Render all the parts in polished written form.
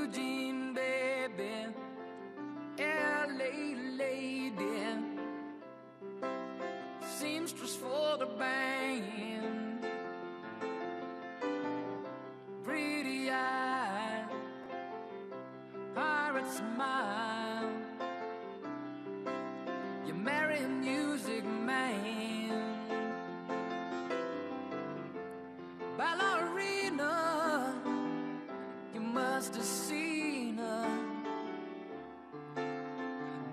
blue jean baby, LA lady, seamstress for the band, pretty eye, pirate smile, you marry a music man, ballerina, you must have seen her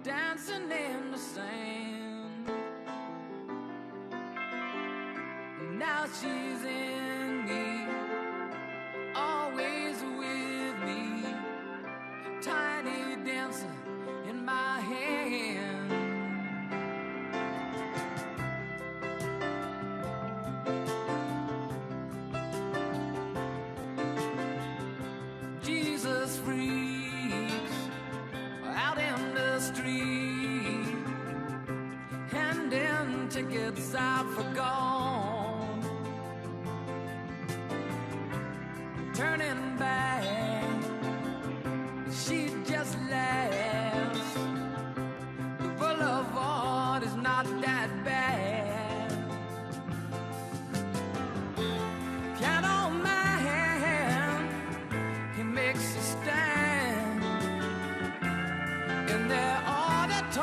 dancing in the sand. Now she's in me, always with me, tiny dancer in my hand. Jesus freaks out in the street, handing tickets out for gone, turning back, she just laughs. The boulevard is not that bad. Piano man, he makes a stand in their auditorium,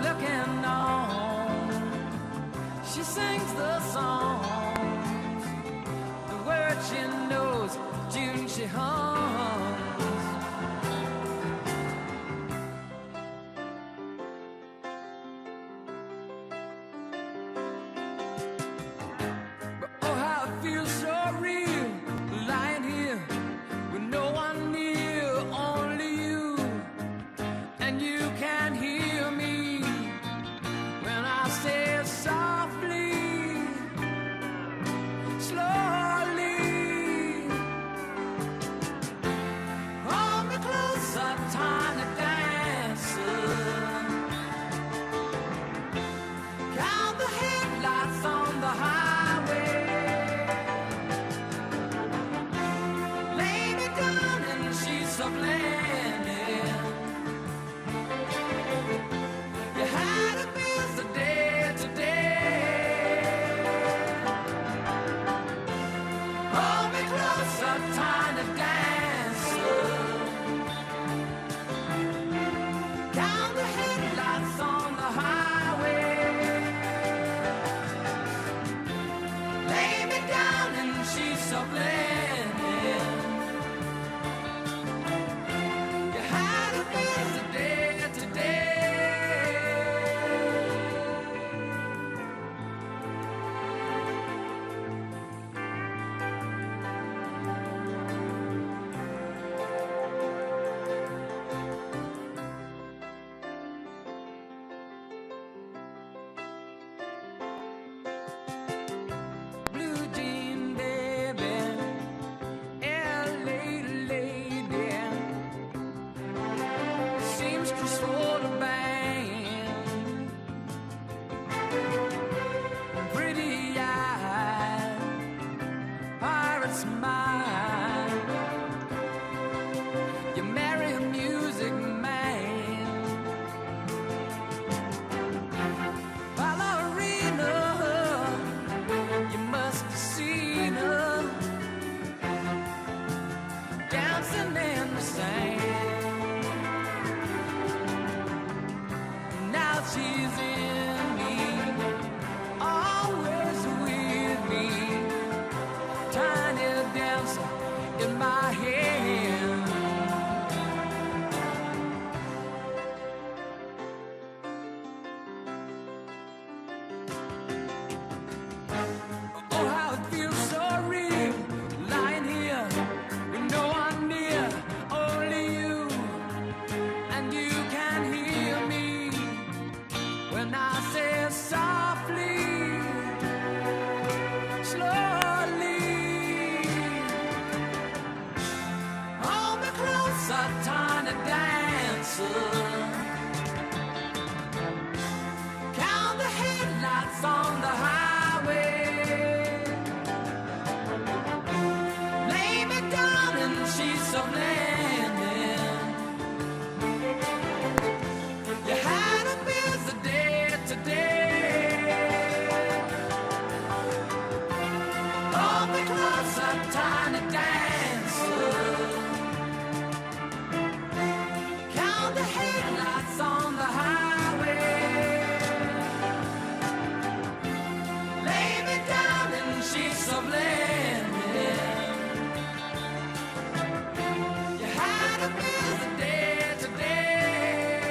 looking on. She sings the songs, the words she knows, tune she hums. But oh, how it feels so real, lying here with no one near, only you, and you can hear me when I say it softly, slowly. Hold me closer, tiny dancer. Count the headlights on the highway. Lay me down in sheets of linen. You had a busy day today. Hold me closer, tiny dancer. Count the headlights on the highway. Lay me down in sheets of linen. You had a busy day today. Blue jean baby, LA lady, seamstress for the band, pretty eye, pirate smile, you marry a music man, ballerina, you must have seen her dancing in the sand. Now she's in me, always with me, tiny dancer in my hand. Oh, how it feels so real, lying here with no one near, only you, and you can hear me when I say softly, slowly. tiny dancer. Count the headlights on the highway. Lay me down in sheets of linen. You had a busy day today.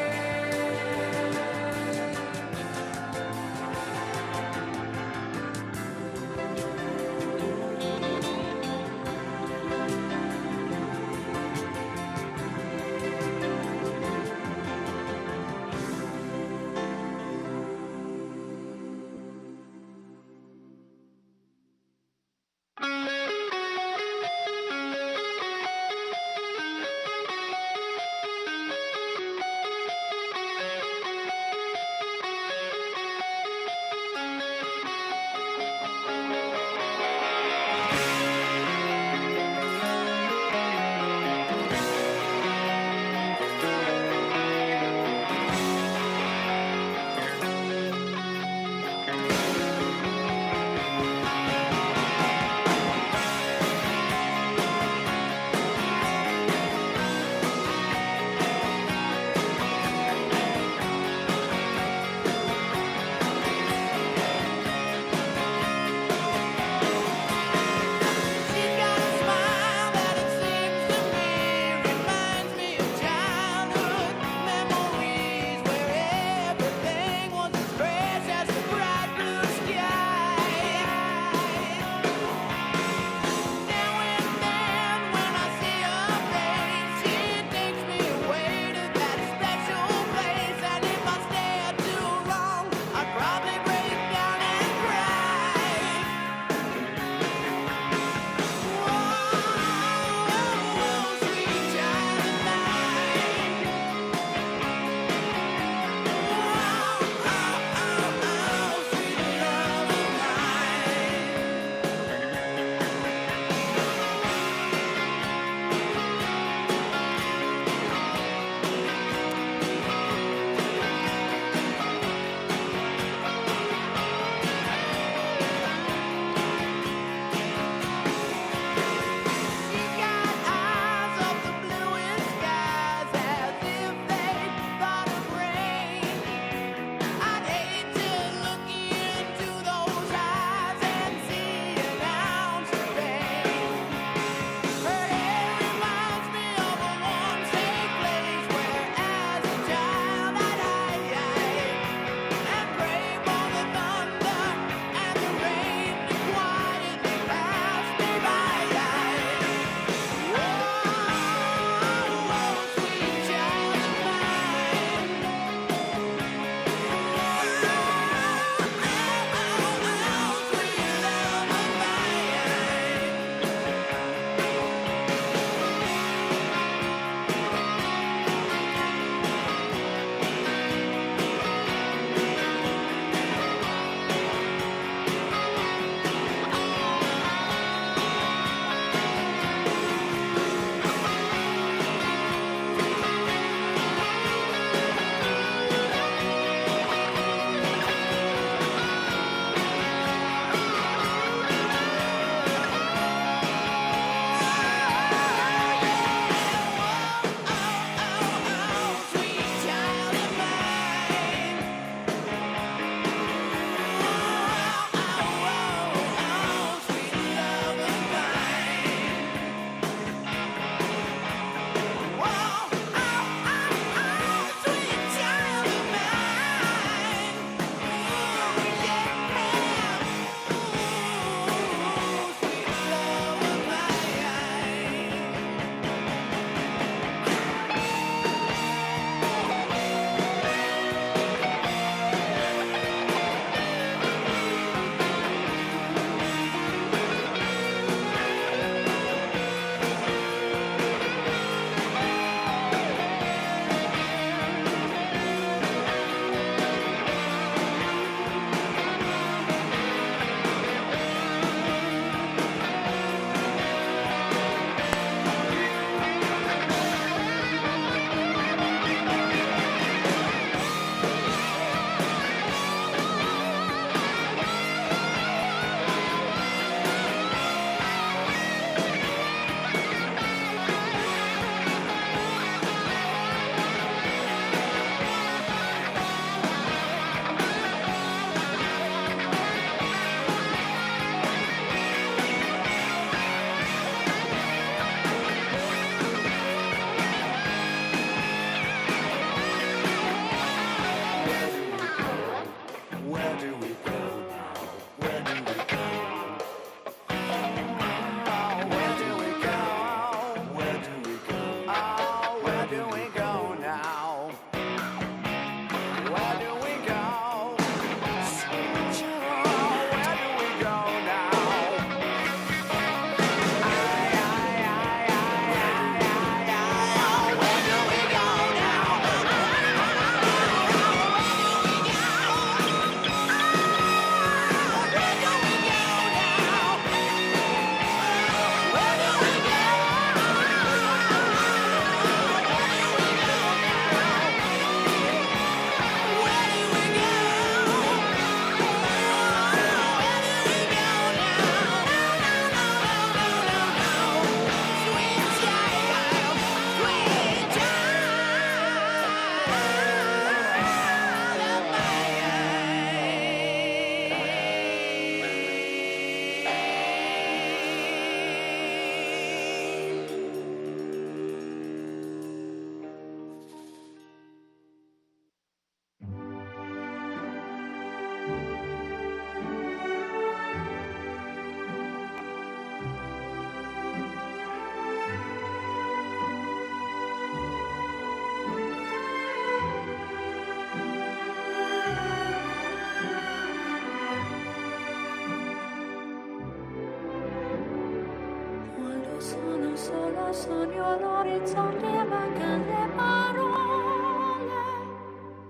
solo sogno all'orizzonte mancano le parole.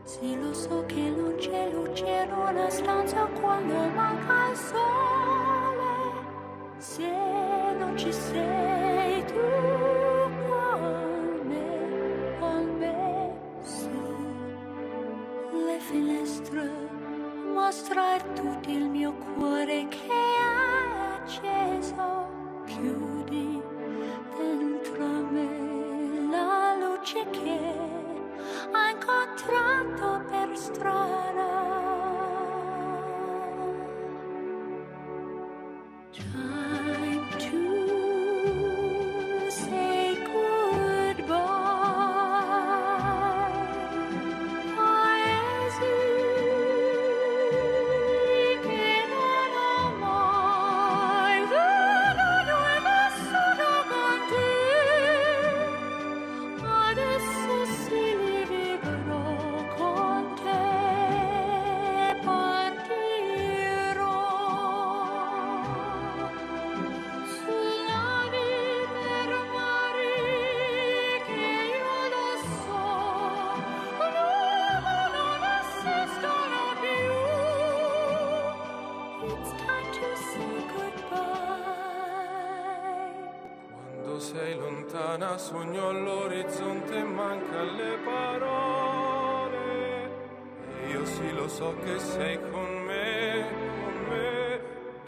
Sì, lo so che non c'è luce in una stanza quando manca il sole. Se non ci sei tu con me, su le finestre mostrar tutto il mio cuore che è acceso. Chiudi dentro me la luce che ha incontrato per strada. Time to say goodbye. Paesi che non ho mai veduto e vissuto con te. Adesso sì li vivrò con te. Partirò su navi per mari che io lo so non esistono più. It's time to say goodbye. Quando sei lontana sogno all'orizzonte e mancan le parole. E io sì lo so che sei con me, con me.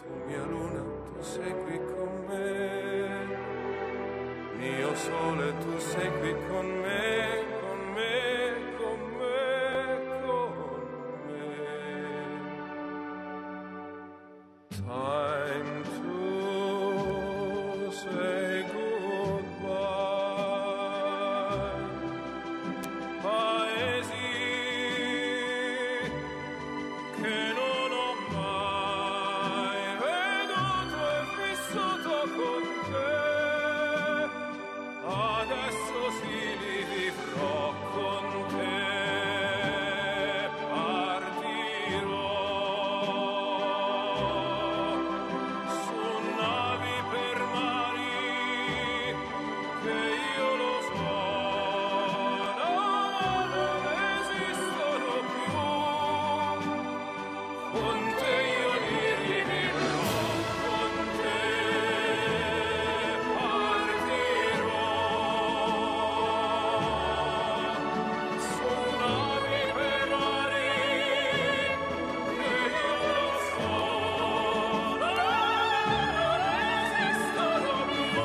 Tu mia luna, tu sei qui con me. Mio sole, tu sei qui con me, con me, con me, con me. Time to say goodbye. Paesi che non ho mai veduto e vissuto con te. Adesso sì li vivrò con te. Partirò su navi per mari che io lo so non esistono più. Con te io li rivivrò, con te partirò su navi per mari che io lo so non esistono più.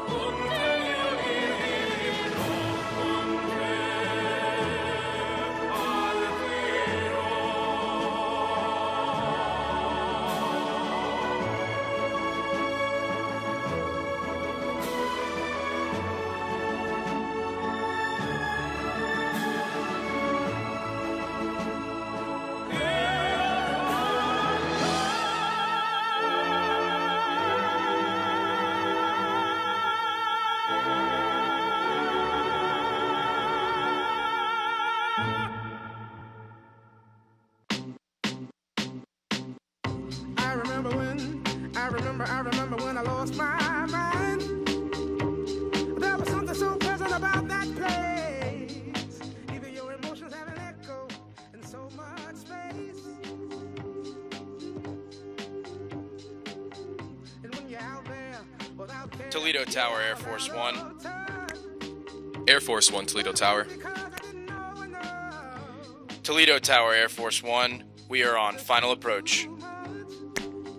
Con te io li rivivrò, con te partirò. I remember when I lost my mind. There was something so pleasant about that place. Even your emotions have an echo in so much space. And when you're out there without care, Toledo Tower, Air Force One. Air Force One, Toledo Tower. Toledo Tower, Air Force One. We are on final approach.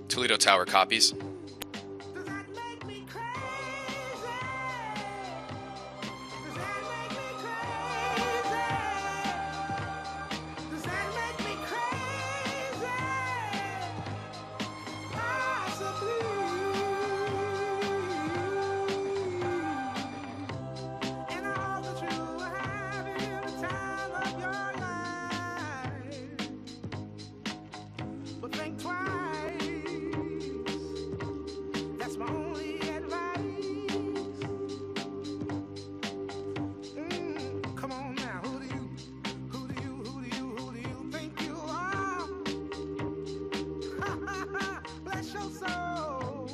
Toledo Tower copies. does that make me crazy? Does that make me crazy? Does that make me crazy? Possibly. And I hope that you are having the time of your life. But think twice. That's my only advice. Come on now, who do you think you are? Bless your soul.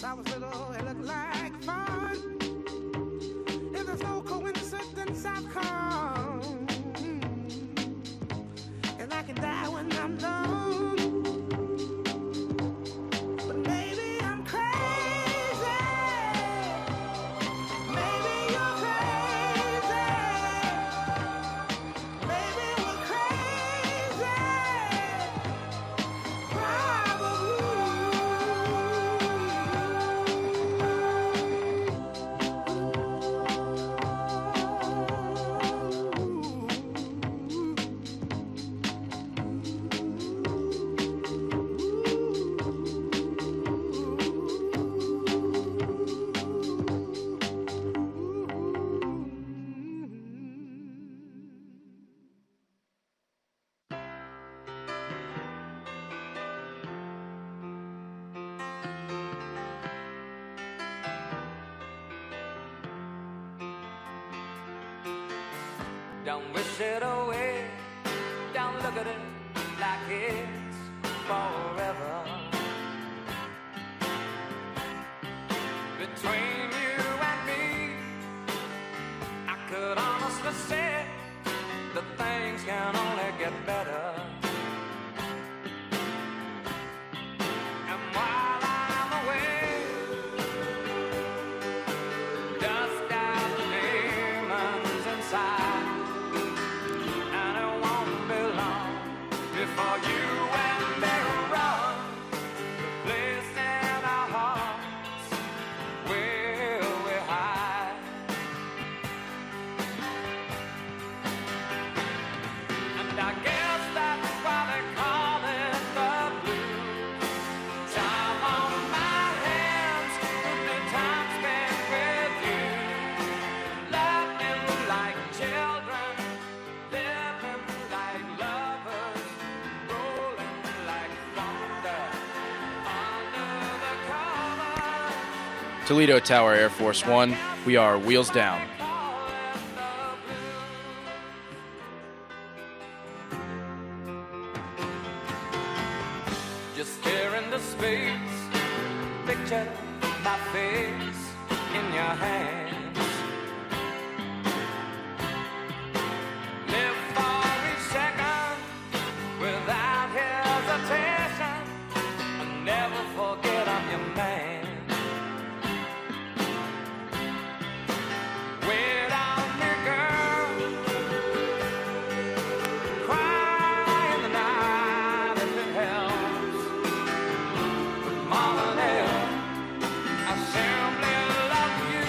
Since I was little, it looked like fun. If there's no coincidence, I've come. And I can die when I'm done. But maybe I'm crazy. Maybe you're crazy. Maybe we're crazy. Don't wish it away. Don't look at it like it's forever. Between you and me, I could honestly say that things can only get better. And while I'm away, dust out the demons inside. For you and me run, the place in our hearts where we hide. And I guess that's why they call it the blues. Time on my hands, the time spent with you, loving like children, living like lovers. Toledo Tower, Air Force One. We are wheels down. Just stare into space, picture my face in your hands. Live for each second without hesitation, and never forget I'm your man. Wait on me, girl. Cry in the night if it helps. But more than ever, I simply love you.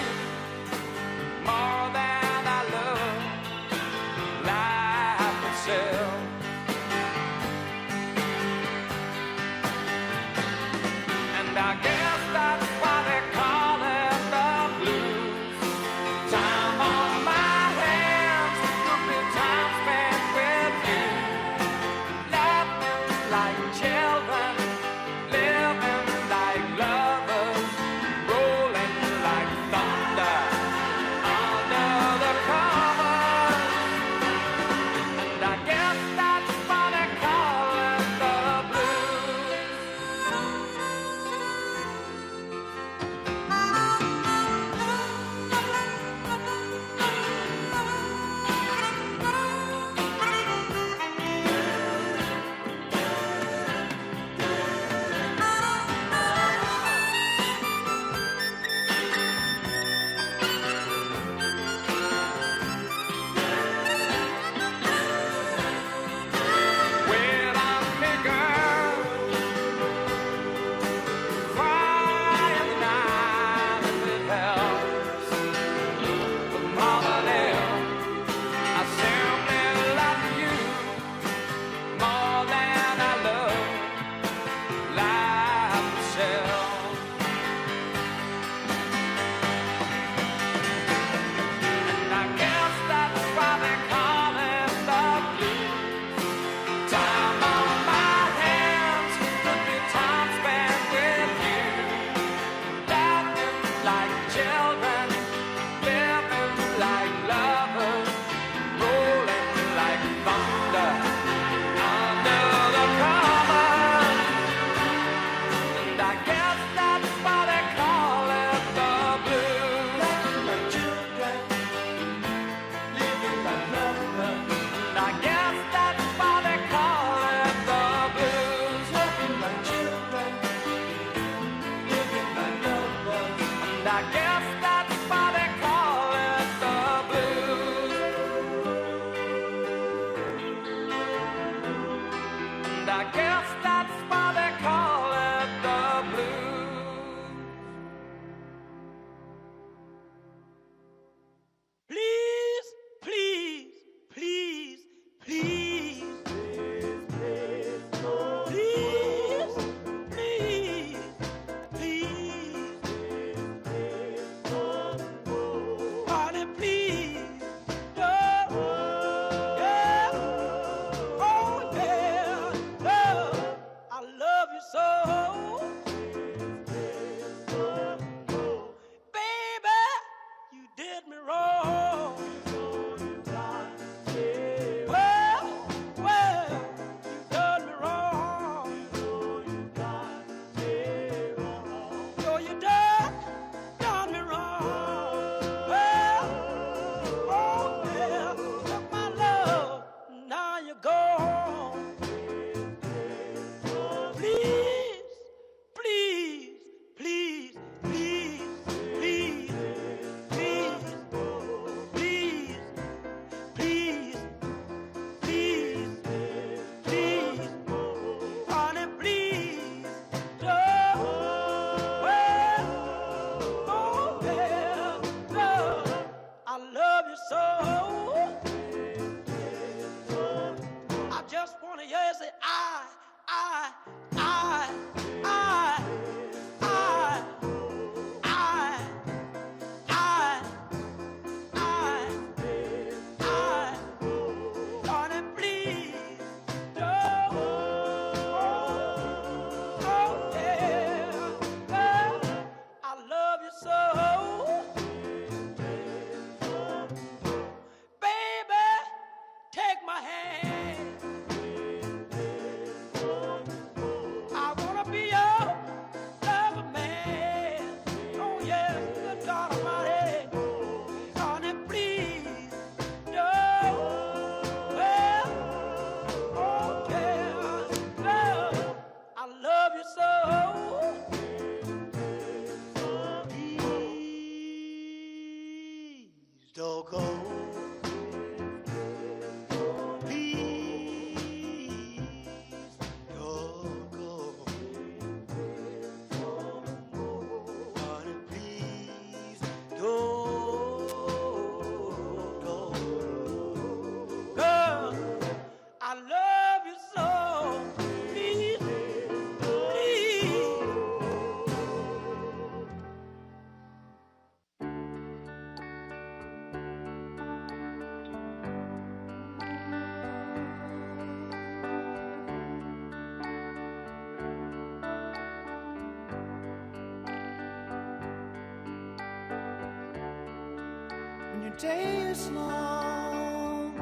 your day is long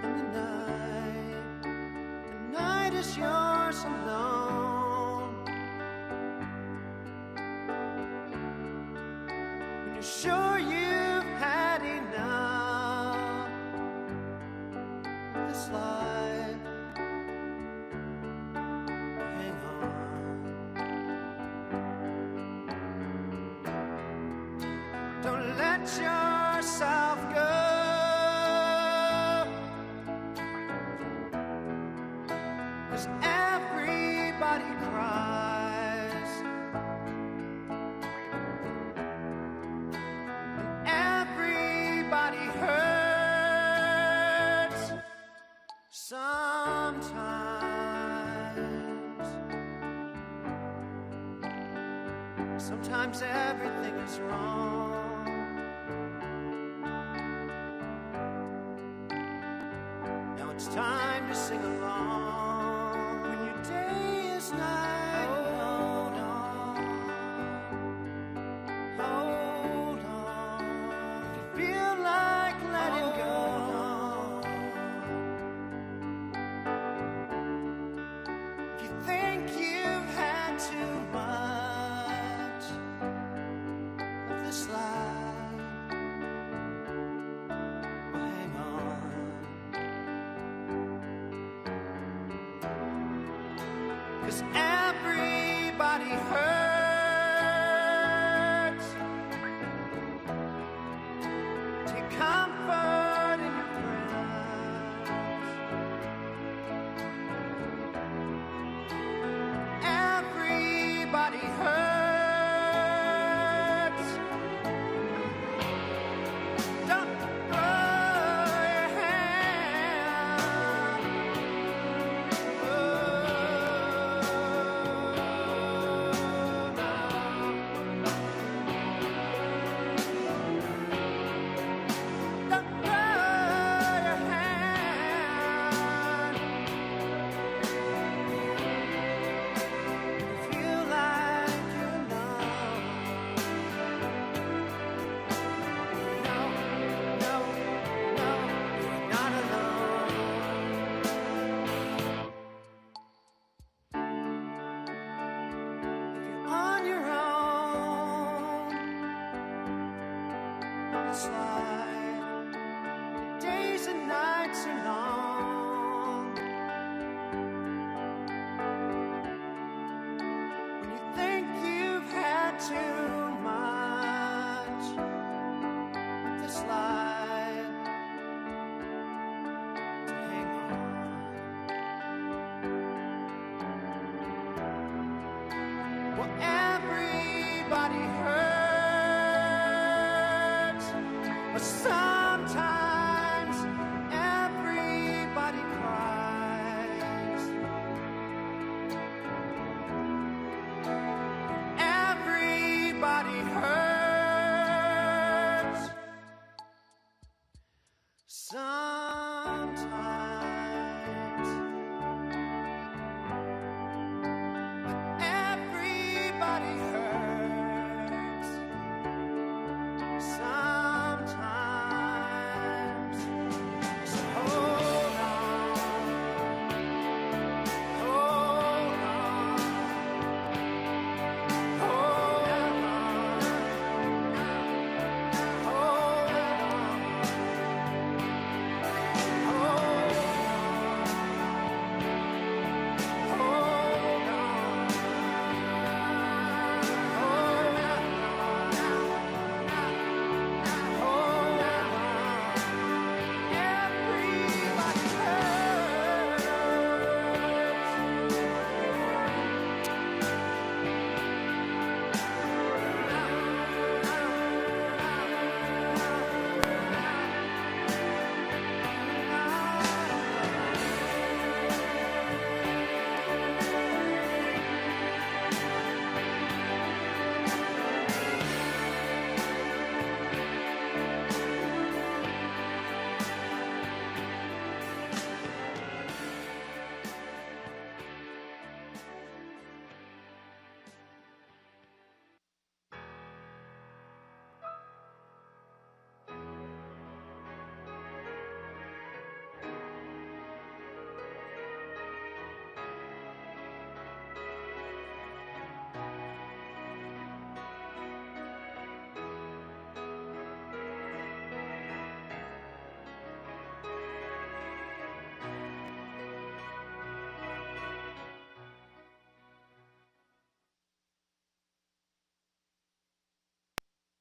and the night is yours alone. When you're sure you've had enough of this life, hang on. Don't let yourself go. 'Cause everybody cries and everybody hurts sometimes. Sometimes everything is wrong. Now it's time to sing along. When your day is night, hold on, hold on. If you feel like letting go, if you think you've had too much of this life, well, hang on. 'Cause everybody hurts. Take comfort in your friends. Everybody hurts. Don't throw your hand. Don't throw your hand. Feel like you're numb. No, no, no, you're not alone. If you're on your own, it's like the days and nights are long. When you think you've had too much of this life, to hang on. Well, everybody hurts, but sometimes everybody cries. Everybody hurts sometimes. Everybody hurts sometimes. So hold on, hold on, hold on.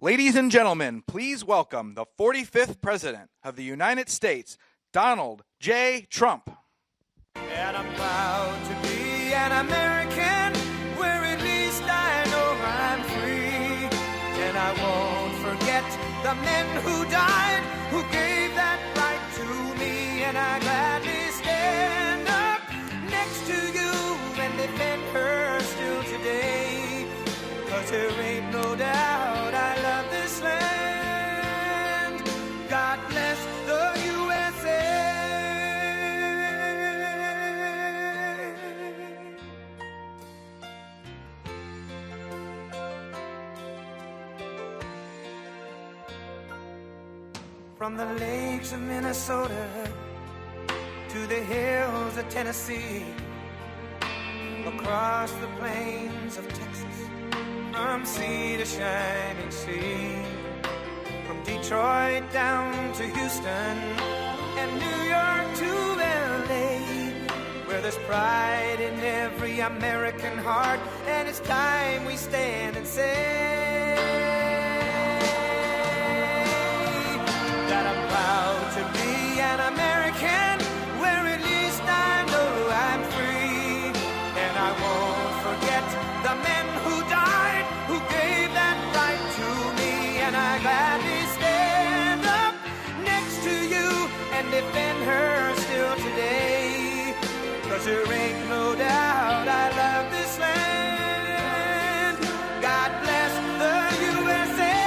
Ladies and gentlemen, please welcome the 45th President of the United States, Donald J. Trump. And I'm proud to be an American, where at least I know I'm free. And I won't forget the men who died, who gave that right to me. And I gladly stand up next to you and defend her still today. 'Cause there ain't no doubt I love this land. God bless the USA. From the lakes of Minnesota to the hills of Tennessee, across the plains of Texas, from sea to shining sea, from Detroit down to Houston and New York to LA, where there's pride in every American heart, and it's time we stand and say that I'm proud to be an American, where at least I know I'm free. And I won't forget the men who died, who gave that right to me. And I gladly stand up next to you and defend her still today. 'Cause there ain't no doubt I love this land. God bless the USA.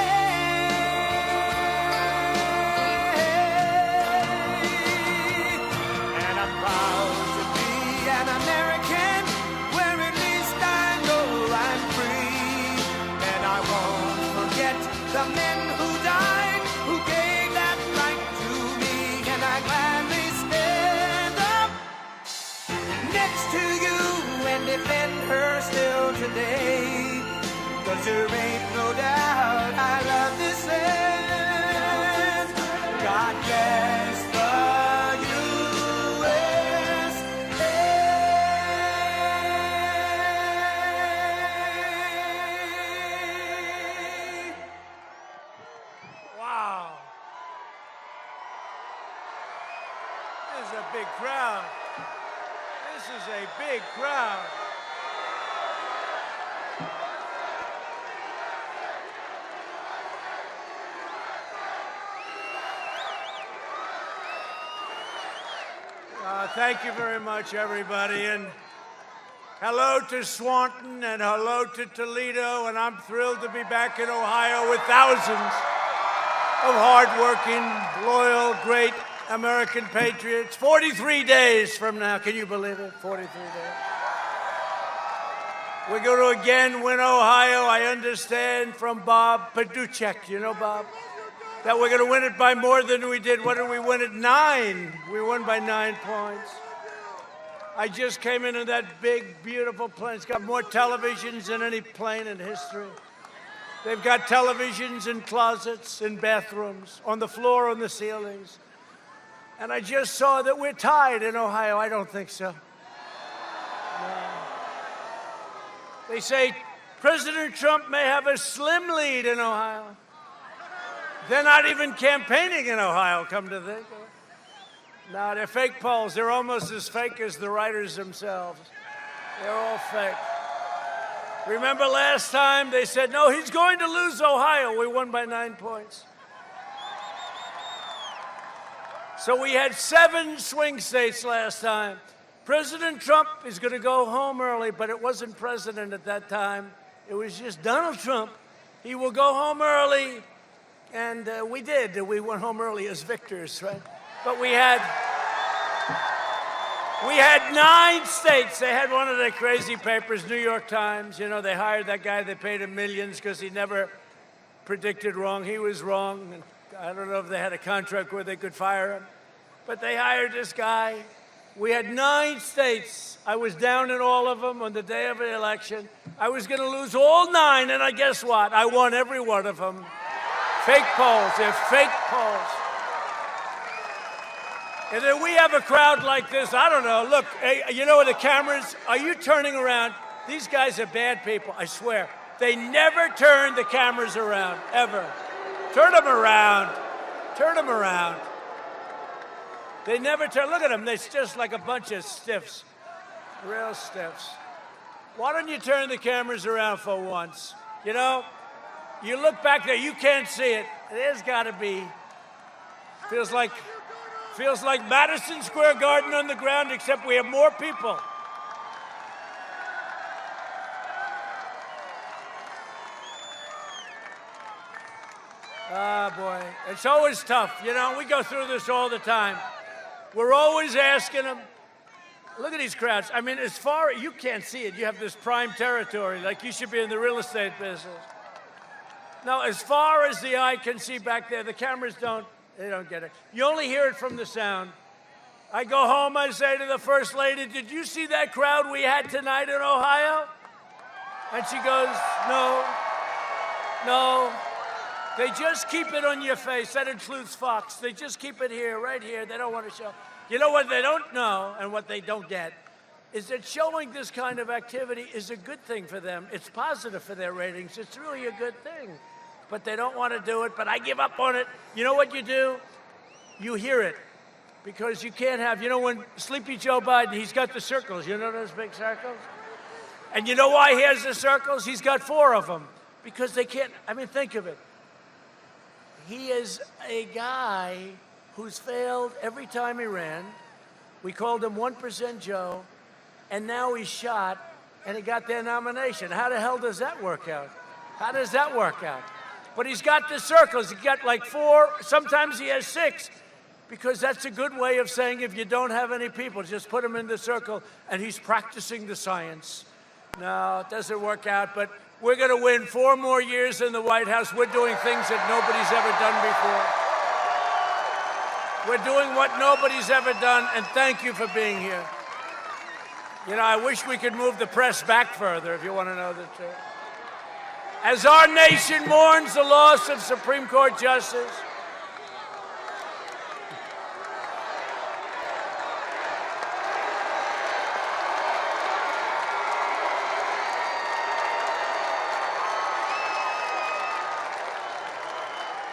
And I'm proud to be an American, where at least I know I'm free. And I won't forget the men who died, who gave that right to me. And I gladly stand up next to you and defend her still today. 'Cause there ain't no doubt I love this land. God bless the USA. Wow. This is a big crowd. This is a big crowd. Thank you very much, everybody. And hello to Swanton and hello to Toledo. And I'm thrilled to be back in Ohio with thousands of hardworking, loyal, great American patriots. 43 days from now. Can you believe it? 43 days. We're going to again win Ohio. I understand from Bob Paduchek. You know Bob? That we're going to win it by more than we did. What did we win it? 9. We won by 9 points. I just came into that big, beautiful plane. It's got more televisions than any plane in history. They've got televisions in closets, in bathrooms, on the floor, on the ceilings. And I just saw that we're tied in Ohio. I don't think so. No. They say President Trump may have a slim lead in Ohio. They're not even campaigning in Ohio, come to think of it. No, they're fake polls. They're almost as fake as the writers themselves. They're all fake. Remember last time they said, no, he's going to lose Ohio. We won by 9 points. So we had 7 swing states last time. President Trump is going to go home early, but it wasn't president at that time. It was just Donald Trump. He will go home early. And we did. We went home early as victors, right? But we had 9 states. They had one of the crazy papers, New York Times. You know, they hired that guy. They paid him millions because he never predicted wrong. He was wrong. And I don't know if they had a contract where they could fire him. But they hired this guy. We had 9 states. I was down in all of them on the day of the election. I was going to lose all 9, and I guess what? I won every one of them. Fake polls. They're fake polls. And then we have a crowd like this. I don't know. Look, hey, you know the cameras? Are you turning around? These guys are bad people, I swear. They never turn the cameras around, ever. Turn them around. Turn them around. They never turn. Look at them. They're just like a bunch of stiffs. Real stiffs. Why don't you turn the cameras around for once? You know, you look back there, you can't see it. There's got to be. Feels like Madison Square Garden on the ground, except we have more people. Ah, boy. It's always tough. You know, we go through this all the time. We're always asking them. Look at these crowds. I mean, as far as you can't see it, you have this prime territory, like you should be in the real estate business. Now, as far as the eye can see back there, the cameras don't get it. You only hear it from the sound. I go home, I say to the First Lady, did you see that crowd we had tonight in Ohio? And she goes, no. They just keep it on your face. That includes Fox. They just keep it here, right here. They don't want to show. You know what they don't know and what they don't get is that showing this kind of activity is a good thing for them. It's positive for their ratings. It's really a good thing. But they don't want to do it, but I give up on it. You know what you do? You hear it. Because you can't have, you know, when Sleepy Joe Biden, he's got the circles. You know those big circles? And you know why he has the circles? He's got 4 of them. Because they can't, I mean, think of it. He is a guy who's failed every time he ran. We called him 1% Joe, and now he's shot, and he got their nomination. How the hell does that work out? How does that work out? But he's got the circles. He's got like 4, sometimes he has 6, because that's a good way of saying if you don't have any people, just put them in the circle, and he's practicing the science. No, it doesn't work out, but we're going to win 4 more years in the White House. We're doing things that nobody's ever done before. We're doing what nobody's ever done, and thank you for being here. You know, I wish we could move the press back further, if you want to know the truth. As our nation mourns the loss of Supreme Court Justice,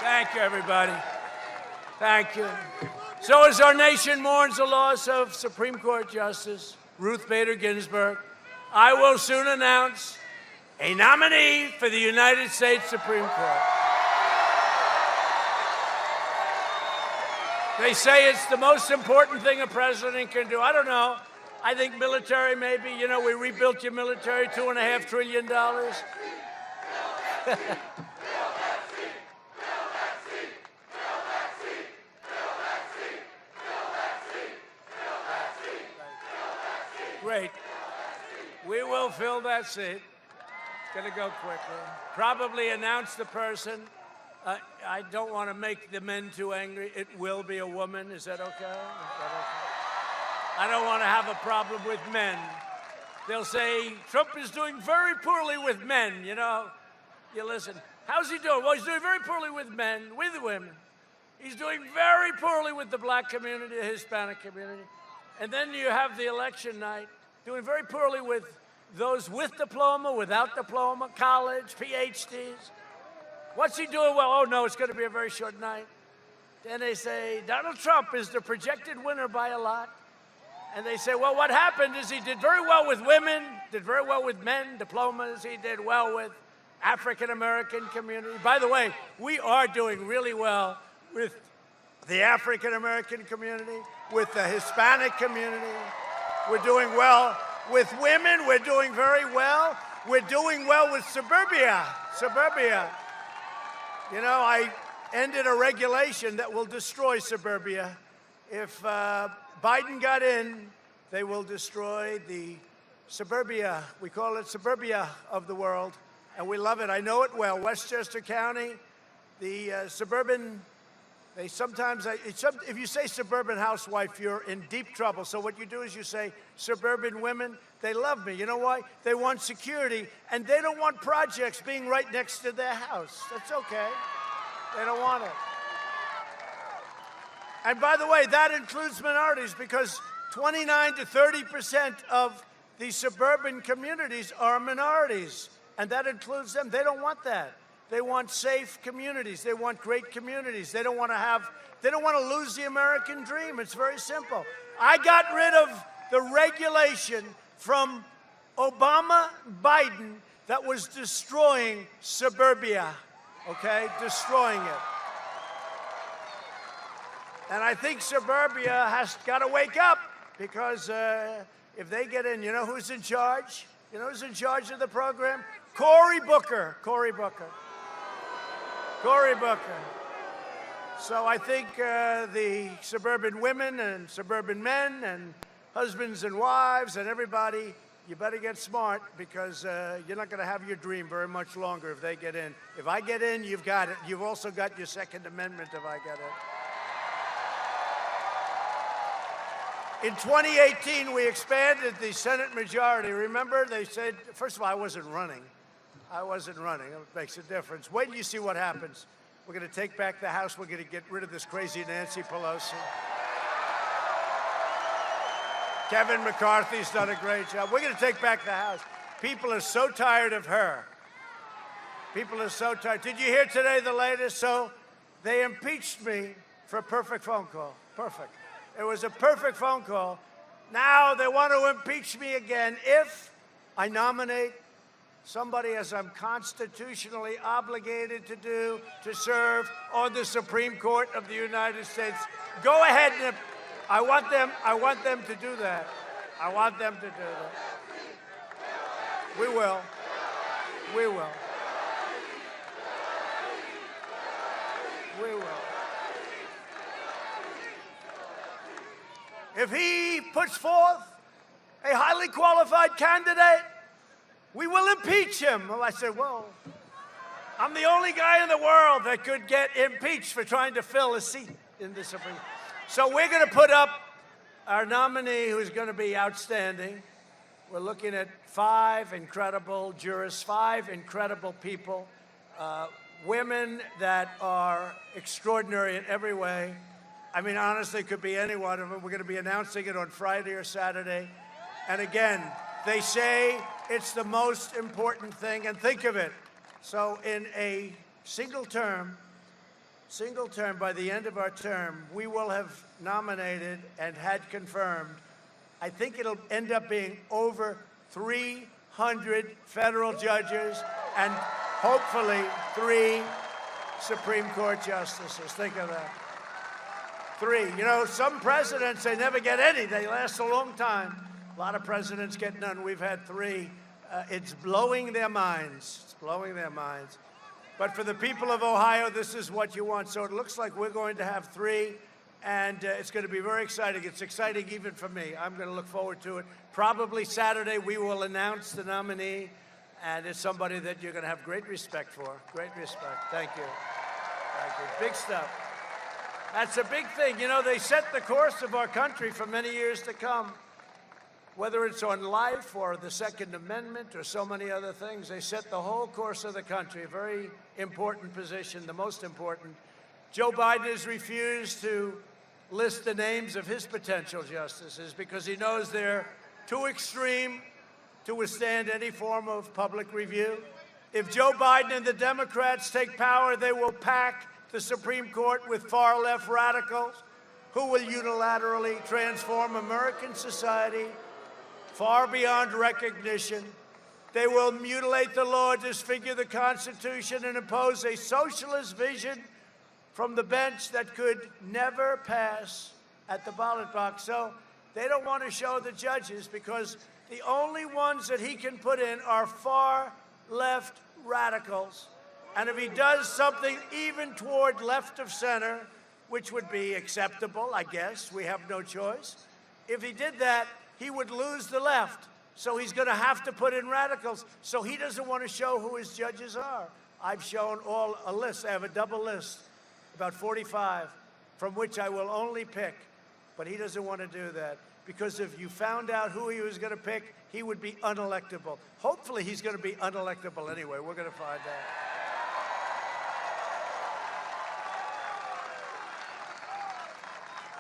thank you, everybody. Thank you. So as our nation mourns the loss of Supreme Court Justice Ruth Bader Ginsburg, I will soon announce a nominee for the United States Supreme Court. They say it's the most important thing a president can do. I don't know. I think military, maybe. You know, we rebuilt your military, $2.5 trillion. Great. We will fill that seat. It's going to go quickly. Probably announce the person. I don't want to make the men too angry. It will be a woman. Is that okay? I don't want to have a problem with men. They'll say, Trump is doing very poorly with men, you know. You listen. How's he doing? Well, he's doing very poorly with men, with women. He's doing very poorly with the black community, the Hispanic community. And then you have the election night, doing very poorly with those with diploma, without diploma, college, PhDs. What's he doing well? Oh, no, it's going to be a very short night. Then they say, Donald Trump is the projected winner by a lot. And they say, well, what happened is he did very well with women, did very well with men, diplomas. He did well with African-American community. By the way, we are doing really well with the African-American community, with the Hispanic community. We're doing well with women. We're doing very well. We're doing well with suburbia. You know, I ended a regulation that will destroy suburbia. If Biden got in, they will destroy the suburbia. We call it suburbia of the world, and we love it. I know it well. Westchester County, the suburban, they sometimes, if you say suburban housewife, you're in deep trouble. So what you do is you say suburban women. They love me. You know why? They want security, and they don't want projects being right next to their house. That's okay. They don't want it. And by the way, that includes minorities, because 29 to 30% of the suburban communities are minorities. and that includes them. They don't want that. They want safe communities. They want great communities. They don't want to lose the American dream. It's very simple. I got rid of the regulation from Obama, Biden, that was destroying suburbia, okay? Destroying it. And I think suburbia has got to wake up, because if they get in, you know who's in charge? You know who's in charge of the program? Cory Booker. Cory Booker. Cory Booker. So I think the suburban women and suburban men and husbands and wives and everybody, you better get smart, because you're not going to have your dream very much longer if they get in. If I get in, you've got it. You've also got your Second Amendment if I get in. In 2018, we expanded the Senate majority. Remember, they said, first of all, I wasn't running. It makes a difference. Wait till you see what happens. We're going to take back the House. We're going to get rid of this crazy Nancy Pelosi. Kevin McCarthy's done a great job. We're going to take back the House. People are so tired of her. People are so tired. Did you hear today the latest? So they impeached me for a perfect phone call. Perfect. It was a perfect phone call. Now they want to impeach me again if I nominate somebody, as I'm constitutionally obligated to do, to serve on the Supreme Court of the United States. Go ahead and I want them to do that. I want them to do that. We will. We will. We will. If he puts forth a highly qualified candidate, we will impeach him. Well, I said, well, I'm the only guy in the world that could get impeached for trying to fill a seat in the Supreme Court. So we're going to put up our nominee, who's going to be outstanding. We're looking at 5 incredible jurists, 5 incredible people, women that are extraordinary in every way. I mean, honestly, it could be any one of them. We're going to be announcing it on Friday or Saturday. And again, they say it's the most important thing. And think of it. So in a single term, by the end of our term, we will have nominated and had confirmed, I think it'll end up being over 300 federal judges and hopefully 3 Supreme Court justices. Think of that. 3. You know, some presidents, they never get any. They last a long time. A lot of presidents get none. We've had 3. It's blowing their minds. It's blowing their minds. But for the people of Ohio, this is what you want. So it looks like we're going to have 3, and it's going to be very exciting. It's exciting even for me. I'm going to look forward to it. Probably Saturday we will announce the nominee, and it's somebody that you're going to have great respect for. Great respect. Thank you. Thank you. Big stuff. That's a big thing. You know, they set the course of our country for many years to come. Whether it's on life or the Second Amendment or so many other things, they set the whole course of the country. A very important position, the most important. Joe Biden has refused to list the names of his potential justices because he knows they're too extreme to withstand any form of public review. If Joe Biden and the Democrats take power, they will pack the Supreme Court with far-left radicals who will unilaterally transform American society far beyond recognition. They will mutilate the law, disfigure the Constitution, and impose a socialist vision from the bench that could never pass at the ballot box. So they don't want to show the judges because the only ones that he can put in are far-left radicals. And if he does something even toward left of center, which would be acceptable, I guess, we have no choice. If he did that, he would lose the left. So he's going to have to put in radicals. So he doesn't want to show who his judges are. I've shown all a list. I have a double list, about 45, from which I will only pick. But he doesn't want to do that. Because if you found out who he was going to pick, he would be unelectable. Hopefully he's going to be unelectable anyway. We're going to find out.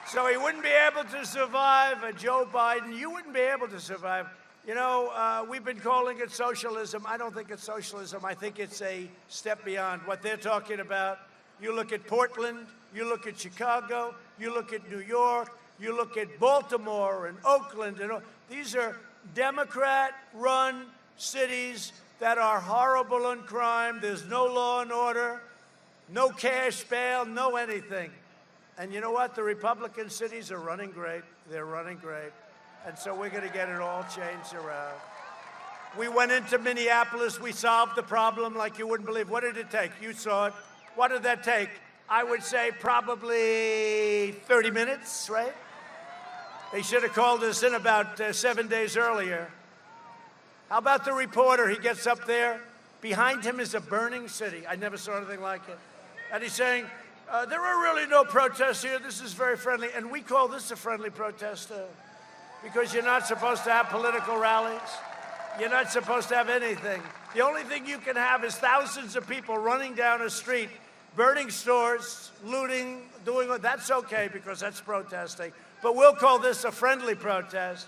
So he wouldn't be able to survive a Joe Biden. You wouldn't be able to survive You know, we've been calling it socialism. I don't think it's socialism. I think it's a step beyond what they're talking about. You look at Portland, you look at Chicago, you look at New York, you look at Baltimore and Oakland. And these are Democrat-run cities that are horrible on crime. There's no law and order, no cash bail, no anything. And you know what? The Republican cities are running great. They're running great. And so we're going to get it all changed around. We went into Minneapolis. We solved the problem like you wouldn't believe. What did it take? You saw it. What did that take? I would say probably 30 minutes, right? They should have called us in about 7 days earlier. How about the reporter? He gets up there. Behind him is a burning city. I never saw anything like it. And he's saying, there are really no protests here. This is very friendly. And we call this a friendly protest because you're not supposed to have political rallies. You're not supposed to have anything. The only thing you can have is thousands of people running down a street, burning stores, looting, doing what. That's okay because that's protesting. But we'll call this a friendly protest.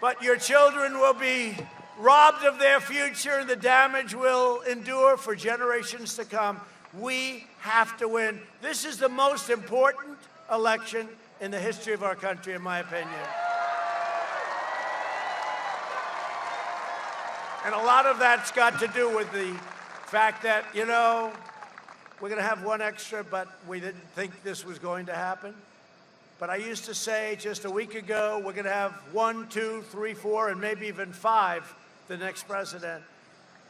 But your children will be robbed of their future, and the damage will endure for generations to come. We have to win. This is the most important election in the history of our country, in my opinion. And a lot of that's got to do with the fact that, you know, we're going to have one extra, but we didn't think this was going to happen. But I used to say just a week ago, we're going to have 1, 2, 3, 4, and maybe even 5 the next president.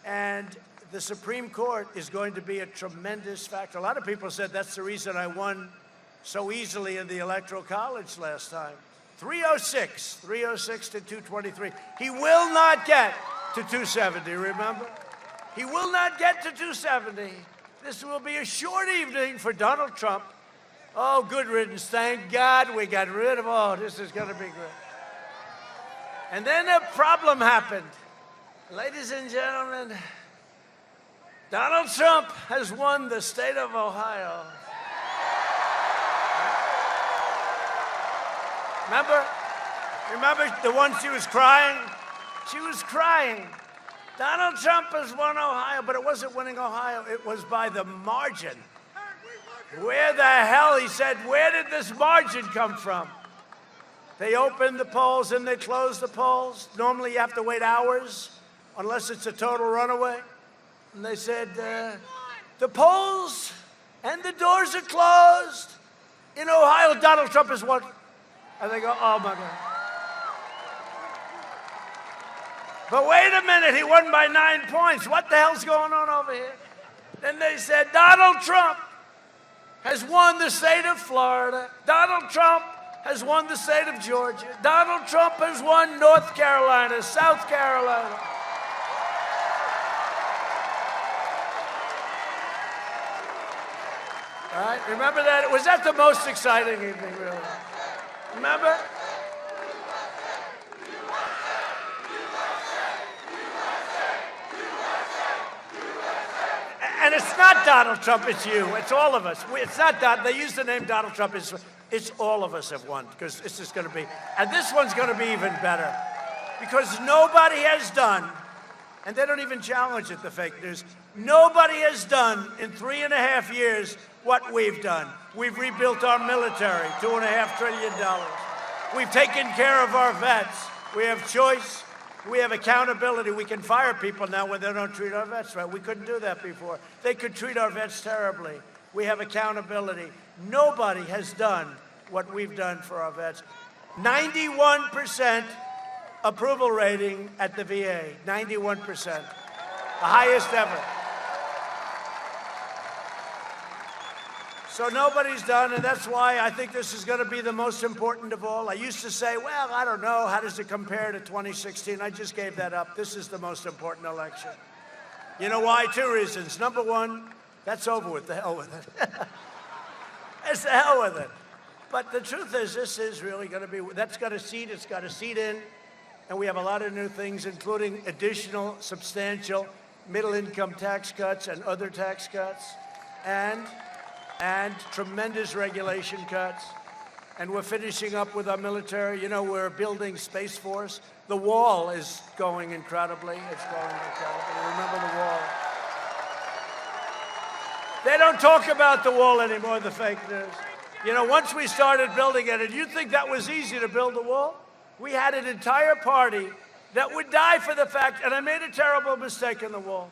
And the Supreme Court is going to be a tremendous factor. A lot of people said that's the reason I won so easily in the Electoral College last time. 306 to 223. He will not get to 270, remember? He will not get to 270. This will be a short evening for Donald Trump. Oh, good riddance. Thank God we got rid of, oh, this is going to be good. And then a problem happened. Ladies and gentlemen, Donald Trump has won the state of Ohio. Remember the one she was crying? She was crying. Donald Trump has won Ohio, but it wasn't winning Ohio. It was by the margin. Where the hell, he said, where did this margin come from? They opened the polls and they closed the polls. Normally you have to wait hours, unless it's a total runaway. And they said, the polls and the doors are closed. In Ohio, Donald Trump has won. And they go, oh my God. But wait a minute, he won by 9 points. What the hell's going on over here? Then they said, Donald Trump has won the state of Florida. Donald Trump has won the state of Georgia. Donald Trump has won North Carolina, South Carolina. All right, remember that? Was that the most exciting evening, really? Remember? And it's not Donald Trump, it's you. It's all of us. It's not Donald. They use the name Donald Trump. It's all of us have won, because this is going to be, and this one's going to be even better, because nobody has done, and they don't even challenge it, the fake news, nobody has done in 3.5 years what we've done. We've rebuilt our military, $2.5 trillion. We've taken care of our vets. We have choice. We have accountability. We can fire people now when they don't treat our vets right. We couldn't do that before. They could treat our vets terribly. We have accountability. Nobody has done what we've done for our vets. 91% approval rating at the VA. 91%. The highest ever. So nobody's done, and that's why I think this is going to be the most important of all. I used to say, well, I don't know, how does it compare to 2016? I just gave that up. This is the most important election. You know why? 2 reasons. Number one, that's over with. The hell with it. It's the hell with it. But the truth is, this is really going to be, that's got a seat, it's got a seat in, and we have a lot of new things, including additional substantial middle-income tax cuts and other tax cuts, and tremendous regulation cuts. and we're finishing up with our military. You know, we're building Space Force. The wall is going incredibly. It's going incredibly. Remember the wall. They don't talk about the wall anymore, the fake news. You know, once we started building it, and you'd think that was easy to build the wall? We had an entire party that would die for the fact, and I made a terrible mistake in the wall.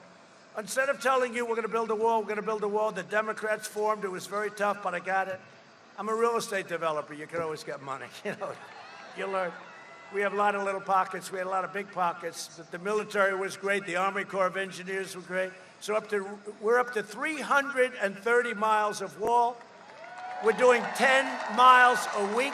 Instead of telling you we're going to build a wall, we're going to build a wall, the Democrats formed. It was very tough, but I got it. I'm a real estate developer. You can always get money. You know, you learn. We have a lot of little pockets. We had a lot of big pockets. The military was great. The Army Corps of Engineers were great. So we're up to 330 miles of wall. We're doing 10 miles a week.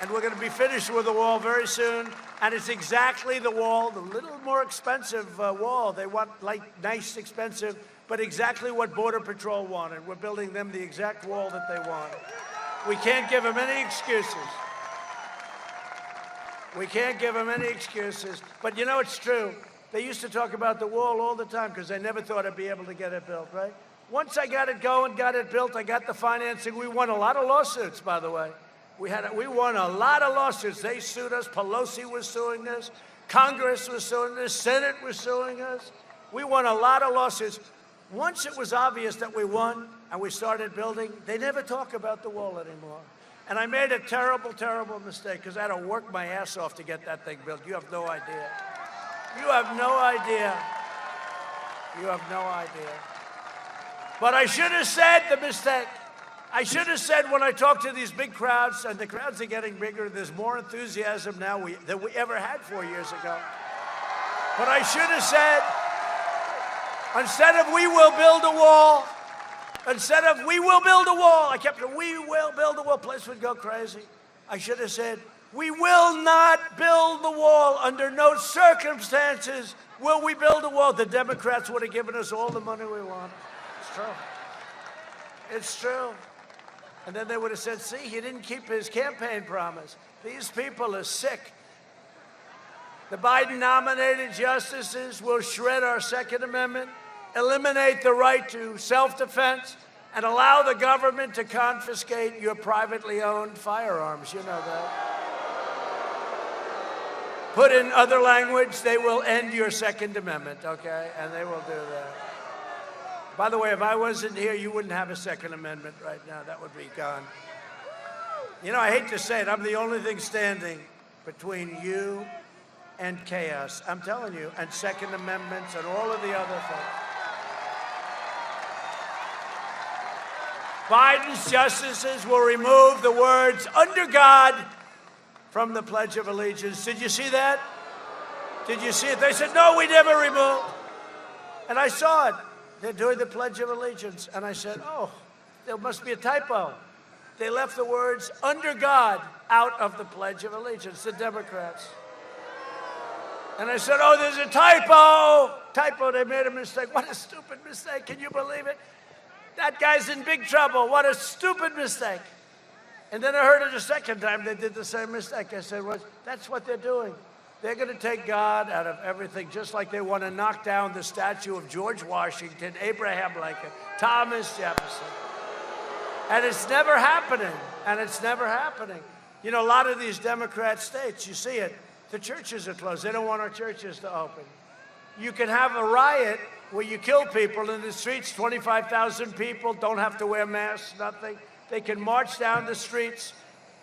And we're going to be finished with the wall very soon. And it's exactly the wall, the little more expensive wall. They want like nice, expensive, but exactly what Border Patrol wanted. We're building them the exact wall that they want. We can't give them any excuses. We can't give them any excuses. But you know, it's true. They used to talk about the wall all the time because they never thought I'd be able to get it built, right? Once I got it going, got it built, I got the financing. We won a lot of lawsuits, by the way. We won a lot of lawsuits. They sued us. Pelosi was suing us. Congress was suing us. Senate was suing us. We won a lot of lawsuits. Once it was obvious that we won and we started building, they never talk about the wall anymore. And I made a terrible, terrible mistake because I had to work my ass off to get that thing built. You have no idea. You have no idea. You have no idea. But I should have said the mistake. I should have said when I talk to these big crowds, and the crowds are getting bigger, there's more enthusiasm now than we ever had 4 years ago. But I should have said, instead of we will build a wall, instead of we will build a wall, I kept saying, we will build a wall. Place would go crazy. I should have said, we will not build the wall. Under no circumstances will we build a wall. The Democrats would have given us all the money we want. It's true. It's true. And then they would have said, see, he didn't keep his campaign promise. These people are sick. The Biden-nominated justices will shred our Second Amendment, eliminate the right to self-defense, and allow the government to confiscate your privately owned firearms. You know that. Put in other language, they will end your Second Amendment, okay? And they will do that. By the way, if I wasn't here, you wouldn't have a Second Amendment right now. That would be gone. You know, I hate to say it, I'm the only thing standing between you and chaos. I'm telling you, and Second Amendments and all of the other things. Biden's justices will remove the words "under God" from the Pledge of Allegiance. Did you see that? Did you see it? They said, no, we never removed. And I saw it. They're doing the Pledge of Allegiance. And I said, oh, there must be a typo. They left the words "under God" out of the Pledge of Allegiance, the Democrats. And I said, oh, there's a typo. Typo, they made a mistake. What a stupid mistake. Can you believe it? That guy's in big trouble. What a stupid mistake. And then I heard it a second time. They did the same mistake. I said, well, that's what they're doing. They're going to take God out of everything, just like they want to knock down the statue of George Washington, Abraham Lincoln, Thomas Jefferson. And it's never happening. And it's never happening. You know, a lot of these Democrat states, you see it, the churches are closed. They don't want our churches to open. You can have a riot where you kill people in the streets, 25,000 people, don't have to wear masks, nothing. They can march down the streets,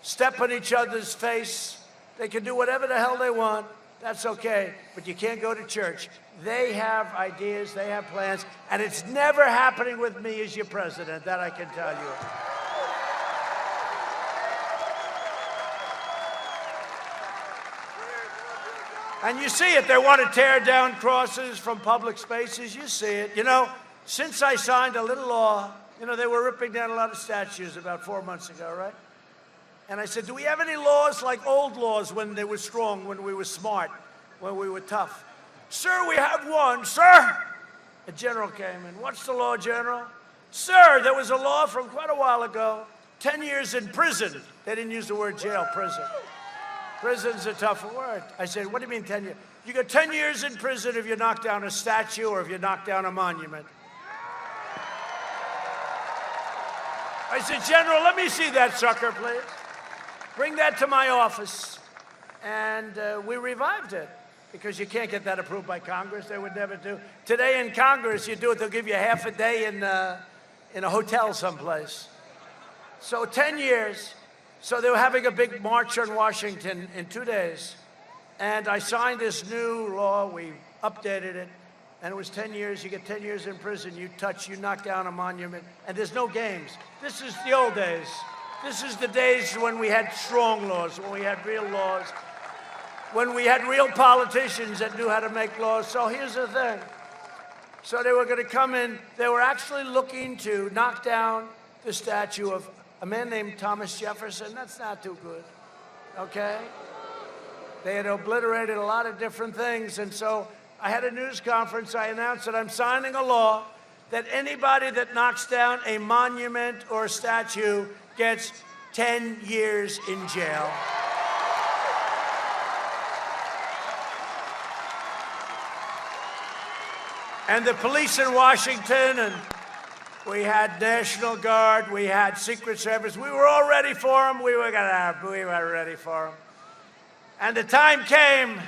step on each other's face. They can do whatever the hell they want. That's okay, but you can't go to church. They have ideas, they have plans, and it's never happening with me as your president, that I can tell you. And you see it. They want to tear down crosses from public spaces. You see it. You know, since I signed a little law, you know, they were ripping down a lot of statues about 4 months ago, right? And I said, do we have any laws like old laws when they were strong, when we were smart, when we were tough? Sir, we have one. Sir! A general came in. What's the law, General? Sir, there was a law from quite a while ago, 10 years in prison. They didn't use the word jail, prison. Prison's a tougher word. I said, what do you mean 10 years? You got 10 years in prison if you knock down a statue or if you knock down a monument. I said, General, let me see that sucker, please. Bring that to my office. And we revived it because you can't get that approved by Congress. They would never do. Today in Congress, you do it, they'll give you half a day in a hotel someplace. So 10 years. So they were having a big march on Washington in 2 days. And I signed this new law. We updated it. And it was 10 years. You get 10 years in prison. You knock down a monument. And there's no games. This is the old days. This is the days when we had strong laws, when we had real laws, when we had real politicians that knew how to make laws. So here's the thing. So they were going to come in. They were actually looking to knock down the statue of a man named Thomas Jefferson. That's not too good, okay? They had obliterated a lot of different things. And so I had a news conference. I announced that I'm signing a law that anybody that knocks down a monument or a statue gets 10 years in jail. And the police in Washington, and we had National Guard, we had Secret Service. We were all ready for them. We were ready for them. And the time came,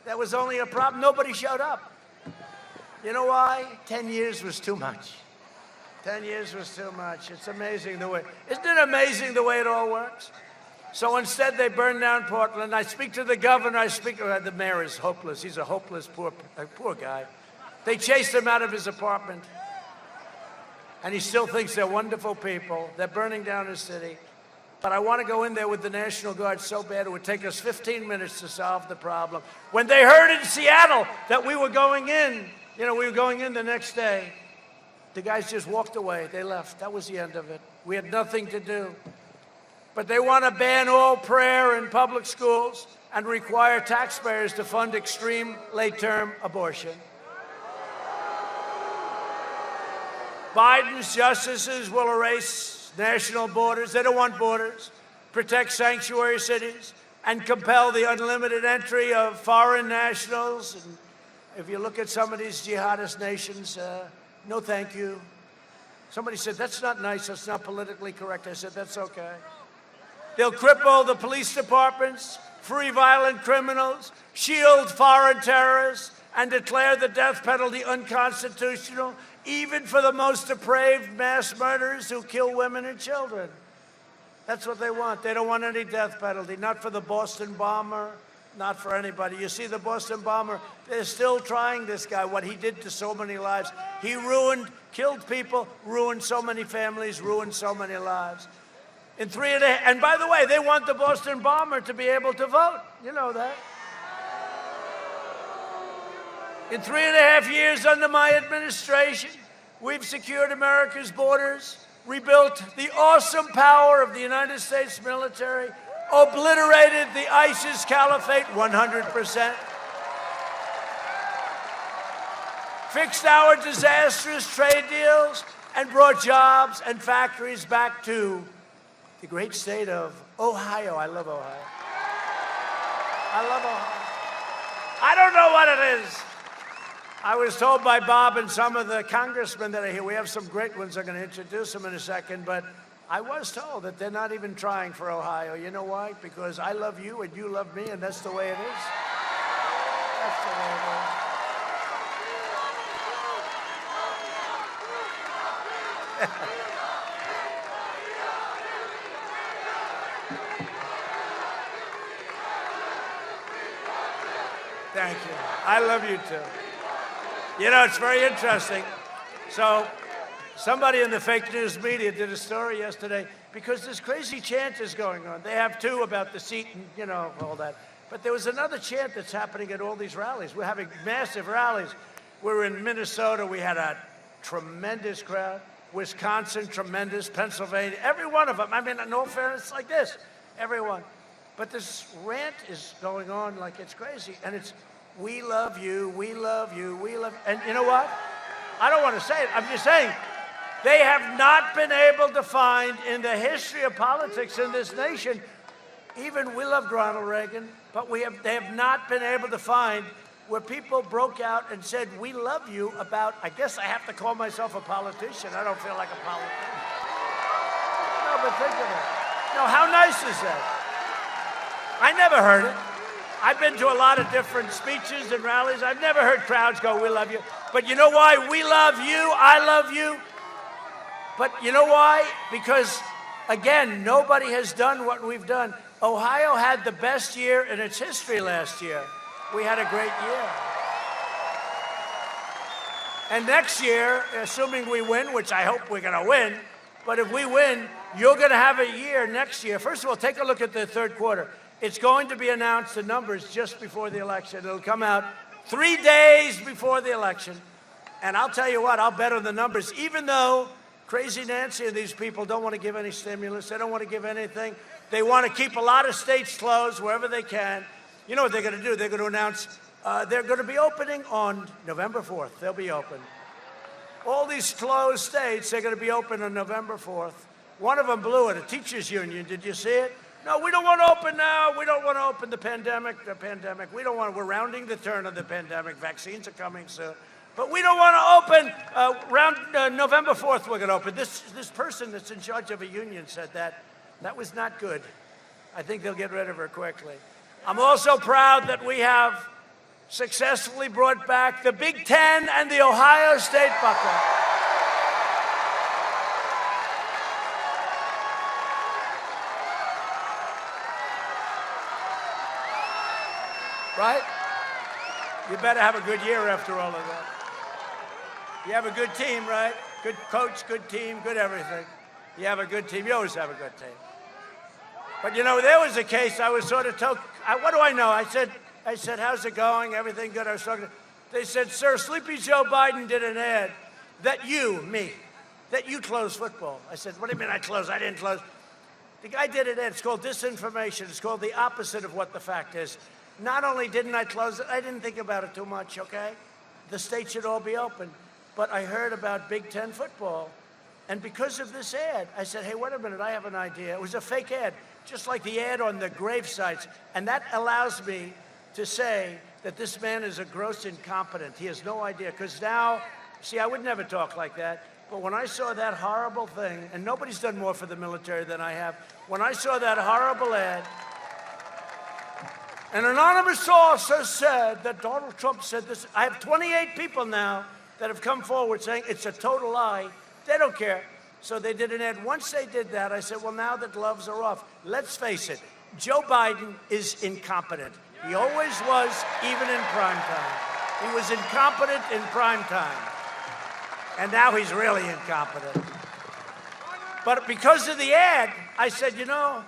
there was only a problem. Nobody showed up. You know why? 10 years was too much. 10 years was too much. It's amazing the way. Isn't it amazing the way it all works? So instead, they burned down Portland. I speak to the governor. The mayor is hopeless. He's a hopeless, poor guy. They chased him out of his apartment. And he still thinks they're wonderful people. They're burning down his city. But I want to go in there with the National Guard so bad it would take us 15 minutes to solve the problem. When they heard in Seattle that we were going in, we were going in the next day, the guys just walked away. They left. That was the end of it. We had nothing to do. But they want to ban all prayer in public schools and require taxpayers to fund extreme late-term abortion. Biden's justices will erase national borders. They don't want borders. Protect sanctuary cities and compel the unlimited entry of foreign nationals. And if you look at some of these jihadist nations, no thank you. Somebody said, that's not nice, that's not politically correct. I said, that's okay. They'll cripple the police departments, free violent criminals, shield foreign terrorists, and declare the death penalty unconstitutional, even for the most depraved mass murderers who kill women and children. That's what they want. They don't want any death penalty, not for the Boston bomber, not for anybody. You see, the Boston bomber, they're still trying this guy, what he did to so many lives. He killed people, ruined so many families, ruined so many lives. And by the way, they want the Boston bomber to be able to vote. You know that. In 3.5 years under my administration, we've secured America's borders, rebuilt the awesome power of the United States military, obliterated the ISIS caliphate 100%, fixed our disastrous trade deals, and brought jobs and factories back to the great state of Ohio. I love Ohio. I love Ohio. I don't know what it is. I was told by Bob and some of the congressmen that are here, we have some great ones, I'm going to introduce them in a second, but I was told that they're not even trying for Ohio. You know why? Because I love you and you love me, and that's the way it is. That's the way it is. Thank you. I love you too. You know, it's very interesting. So somebody in the fake news media did a story yesterday because this crazy chant is going on. They have two about the seat and, all that. But there was another chant that's happening at all these rallies. We're having massive rallies. We're in Minnesota. We had a tremendous crowd. Wisconsin, tremendous. Pennsylvania, every one of them. I mean, in all fairness, like this, everyone. But this rant is going on like it's crazy. And it's, we love you, we love you, we love you. And you know what? I don't want to say it. I'm just saying, they have not been able to find in the history of politics in this nation, even we loved Ronald Reagan, but they have not been able to find where people broke out and said, we love you about, I guess I have to call myself a politician. I don't feel like a politician. but think of it. No, how nice is that? I never heard it. I've been to a lot of different speeches and rallies. I've never heard crowds go, we love you. But you know why? We love you. I love you. But you know why? Because, again, nobody has done what we've done. Ohio had the best year in its history last year. We had a great year. And next year, assuming we win, which I hope we're going to win, but if we win, you're going to have a year next year. First of all, take a look at the third quarter. It's going to be announced, the numbers, just before the election. It'll come out 3 days before the election. And I'll tell you what, I'll bet on the numbers, even though Crazy Nancy and these people don't want to give any stimulus. They don't want to give anything. They want to keep a lot of states closed wherever they can. You know what they're going to do? They're going to announce they're going to be opening on November 4th. They'll be open. All these closed states, they're going to be open on November 4th. One of them blew it, a teachers union. Did you see it? No, we don't want to open now. We don't want to open the pandemic. We don't want to. We're rounding the turn of the pandemic. Vaccines are coming soon. But we don't want to open around November 4th, we're going to open. This person that's in charge of a union said that. That was not good. I think they'll get rid of her quickly. I'm also proud that we have successfully brought back the Big Ten and the Ohio State Buckeye. Right? You better have a good year after all of that. You have a good team, right? Good coach, good team, good everything. You have a good team. You always have a good team. But, you know, there was a case I was sort of told, what do I know? I said, how's it going? Everything good? I was talking to, they said, sir, Sleepy Joe Biden did an ad that you close football. I said, what do you mean I close? I didn't close. The guy did an ad. It's called disinformation. It's called the opposite of what the fact is. Not only didn't I close it, I didn't think about it too much, okay? The state should all be open. But I heard about Big Ten football. And because of this ad, I said, hey, wait a minute, I have an idea. It was a fake ad, just like the ad on the grave sites. And that allows me to say that this man is a gross incompetent. He has no idea. Because now, see, I would never talk like that. But when I saw that horrible thing, and nobody's done more for the military than I have, when I saw that horrible ad, an anonymous source has said that Donald Trump said this. I have 28 people now that have come forward saying it's a total lie. They don't care. So they did an ad. Once they did that, I said, well, now the gloves are off. Let's face it, Joe Biden is incompetent. He always was, even in prime time. He was incompetent in prime time. And now he's really incompetent. But because of the ad, I said, you know,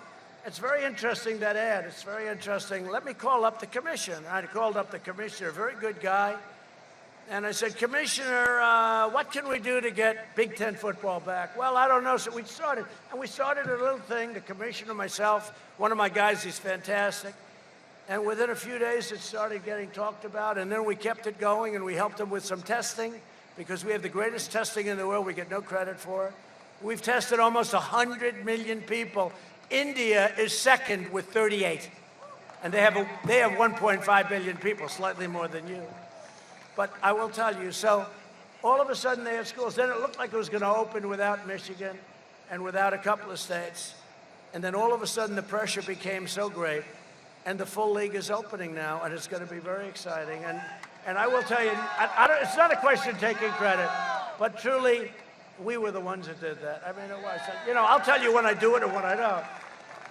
it's very interesting, that ad. It's very interesting. Let me call up the commissioner. I called up the commissioner, a very good guy. And I said, Commissioner, what can we do to get Big Ten football back? Well, I don't know. So we started. And we started a little thing, the commissioner, myself, one of my guys, he's fantastic. And within a few days, it started getting talked about. And then we kept it going, and we helped them with some testing, because we have the greatest testing in the world. We get no credit for it. We've tested almost 100 million people. India is second with 38. And they have 1.5 billion people, slightly more than you. But I will tell you, so all of a sudden they have schools. Then it looked like it was going to open without Michigan and without a couple of states. And then all of a sudden the pressure became so great. And the full league is opening now, and it's going to be very exciting. And I will tell you, it's not a question of taking credit, but truly, we were the ones that did that. I mean, it was. You know, I'll tell you when I do it and when I don't.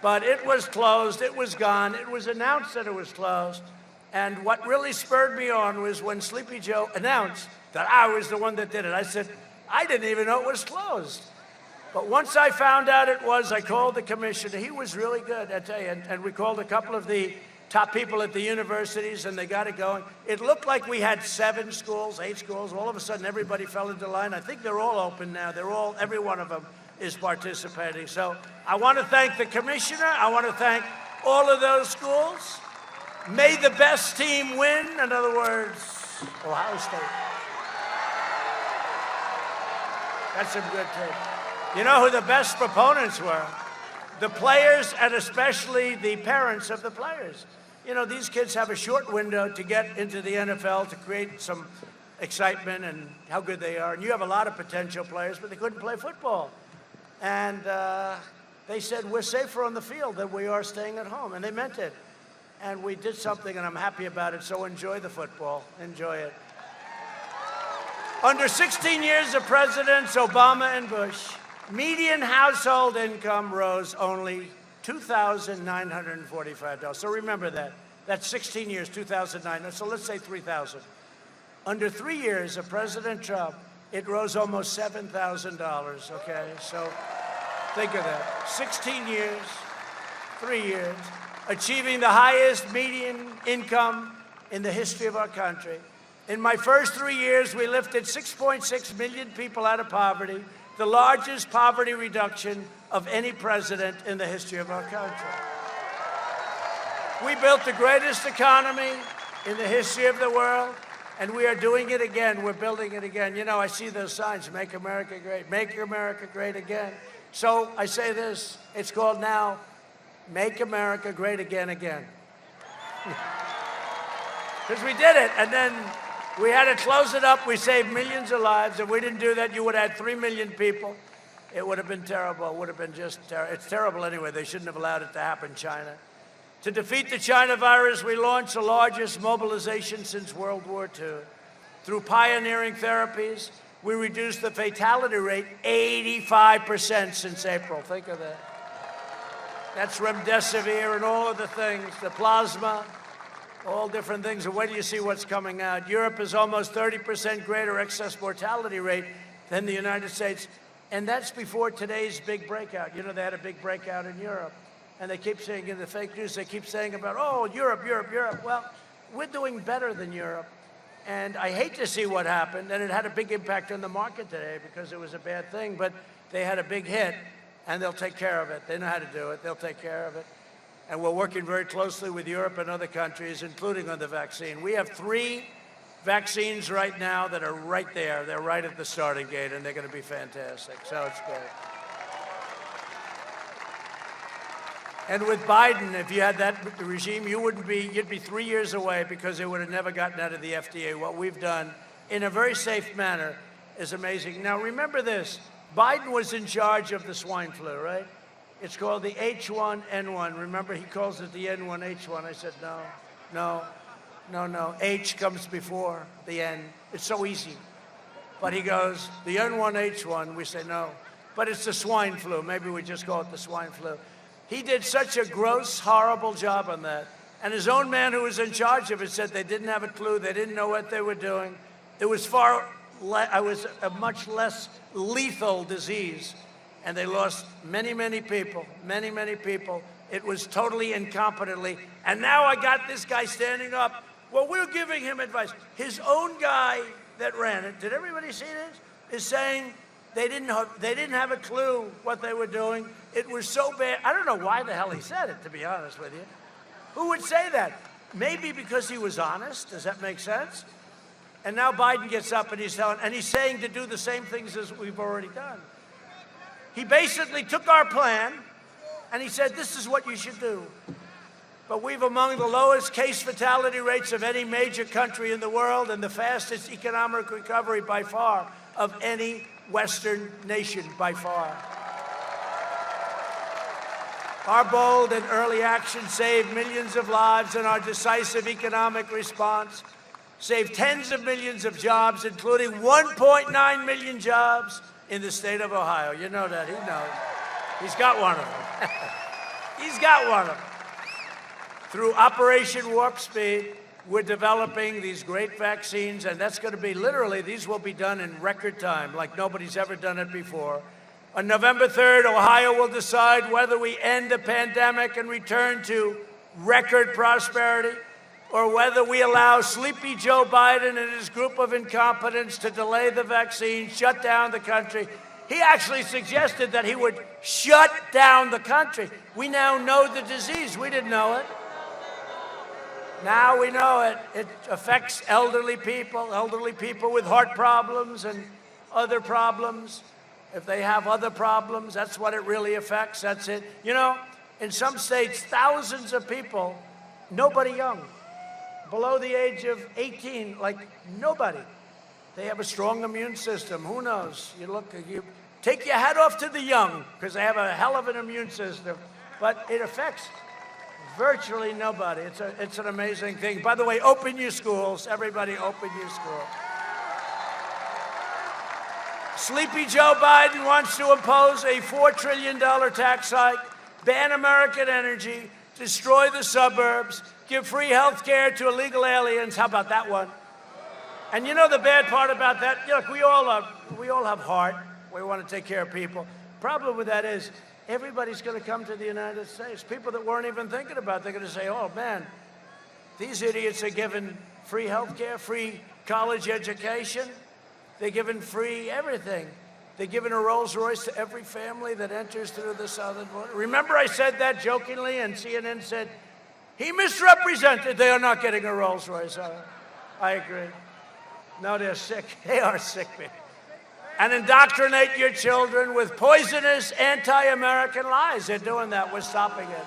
But it was closed. It was gone. It was announced that it was closed. And what really spurred me on was when Sleepy Joe announced that I was the one that did it. I said, I didn't even know it was closed. But once I found out it was, I called the commissioner. He was really good, I tell you. And we called a couple of the top people at the universities, and they got it going. It looked like we had 7 schools, 8 schools. All of a sudden, everybody fell into line. I think they're all open now. Every one of them is participating. So I want to thank the commissioner. I want to thank all of those schools. May the best team win. In other words, Ohio State. That's some good tape. You know who the best proponents were? The players, and especially the parents of the players. You know, these kids have a short window to get into the NFL, to create some excitement and how good they are. And you have a lot of potential players, but they couldn't play football. And they said, we're safer on the field than we are staying at home. And they meant it. And we did something, and I'm happy about it. So enjoy the football. Enjoy it. Under 16 years of presidents Obama and Bush, median household income rose only $2,945. So remember that. That's 16 years, 2009. So let's say 3,000. Under 3 years of President Trump, it rose almost $7,000, okay? So think of that. 16 years, 3 years, achieving the highest median income in the history of our country. In my first 3 years, we lifted 6.6 million people out of poverty, the largest poverty reduction of any president in the history of our country. We built the greatest economy in the history of the world, and we are doing it again. We're building it again. You know, I see those signs, Make America Great, Make America Great Again. So I say this, it's called now, Make America Great Again, again. Because we did it, and then we had to close it up. We saved millions of lives. If we didn't do that, you would have had 3 million people. It would have been terrible. It would have been just terrible. It's terrible anyway. They shouldn't have allowed it to happen in China. To defeat the China virus, we launched the largest mobilization since World War II. Through pioneering therapies, we reduced the fatality rate 85% since April. Think of that. That's remdesivir and all of the things, the plasma, all different things. And wait till you see what's coming out. Europe has almost 30% greater excess mortality rate than the United States. And that's before today's big breakout. You know, they had a big breakout in Europe. And they keep saying in the fake news, they keep saying about, oh, Europe, Europe, Europe. Well, we're doing better than Europe. And I hate to see what happened. And it had a big impact on the market today because it was a bad thing. But they had a big hit, and they'll take care of it. They know how to do it. They'll take care of it. And we're working very closely with Europe and other countries, including on the vaccine. We have 3 vaccines right now that are right there. They're right at the starting gate, and they're going to be fantastic. So it's great. And with Biden, if you had that regime, you'd be 3 years away because it would have never gotten out of the FDA. What we've done in a very safe manner is amazing. Now, remember this. Biden was in charge of the swine flu, right? It's called the H1N1. Remember, he calls it the N1H1. I said, no, no, no, no. H comes before the N. It's so easy. But he goes, the N1H1. We say, no. But it's the swine flu. Maybe we just call it the swine flu. He did such a gross, horrible job on that. And his own man who was in charge of it said they didn't have a clue. They didn't know what they were doing. It was a much less lethal disease. And they lost many, many people, many, many people. It was totally incompetently. And now I got this guy standing up. Well, we're giving him advice. His own guy that ran it, did everybody see this? Is saying they didn't have a clue what they were doing. It was so bad. I don't know why the hell he said it, to be honest with you. Who would say that? Maybe because he was honest. Does that make sense? And now Biden gets up and he's saying to do the same things as we've already done. He basically took our plan and he said, this is what you should do. But we've among the lowest case fatality rates of any major country in the world and the fastest economic recovery by far of any Western nation by far. Our bold and early action saved millions of lives, and our decisive economic response saved tens of millions of jobs, including 1.9 million jobs in the state of Ohio. You know that. He knows. He's got one of them. He's got one of them. Through Operation Warp Speed, we're developing these great vaccines, and that's going to be literally, these will be done in record time, like nobody's ever done it before. On November 3rd, Ohio will decide whether we end the pandemic and return to record prosperity, or whether we allow sleepy Joe Biden and his group of incompetents to delay the vaccine, shut down the country. He actually suggested that he would shut down the country. We now know the disease. We didn't know it. Now we know it. It affects elderly people with heart problems and other problems. If they have other problems, that's what it really affects. That's it. You know, in some states, thousands of people, nobody young, below the age of 18, like nobody. They have a strong immune system. Who knows? You look, Take your hat off to the young, because they have a hell of an immune system. But it affects virtually nobody. It's an amazing thing. By the way, open your schools. Everybody open your schools. Sleepy Joe Biden wants to impose a $4 trillion tax hike, ban American energy, destroy the suburbs, give free health care to illegal aliens. How about that one? And you know the bad part about that? Look, we all have heart. We want to take care of people. Problem with that is everybody's going to come to the United States. People that weren't even thinking about it, they're going to say, oh, man, these idiots are given free health care, free college education. They're given free everything. They're giving a Rolls Royce to every family that enters through the southern border. Remember I said that jokingly, and CNN said, he misrepresented. They are not getting a Rolls Royce. I agree. No, they're sick. They are sick people. And indoctrinate your children with poisonous anti-American lies. They're doing that. We're stopping it.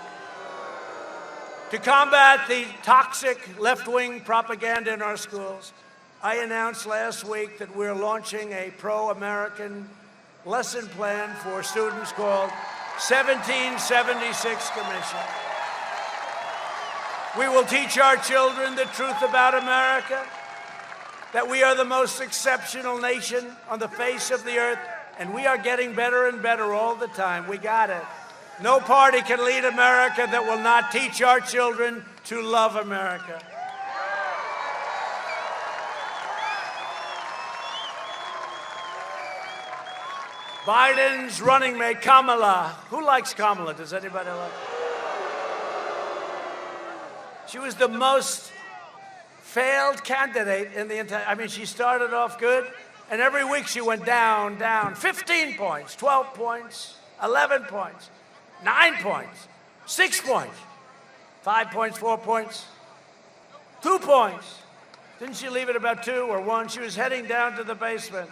To combat the toxic left-wing propaganda in our schools, I announced last week that we're launching a pro-American lesson plan for students called 1776 Commission. We will teach our children the truth about America, that we are the most exceptional nation on the face of the earth, and we are getting better and better all the time. We got it. No party can lead America that will not teach our children to love America. Biden's running mate, Kamala. Who likes Kamala? Does anybody like her? She was the most failed candidate in the entire, I mean, she started off good, and every week she went down, down. 15 points, 12 points, 11 points, 9 points, 6 points, 5 points, 4 points, 2 points. Didn't she leave it about 2 or 1? She was heading down to the basement.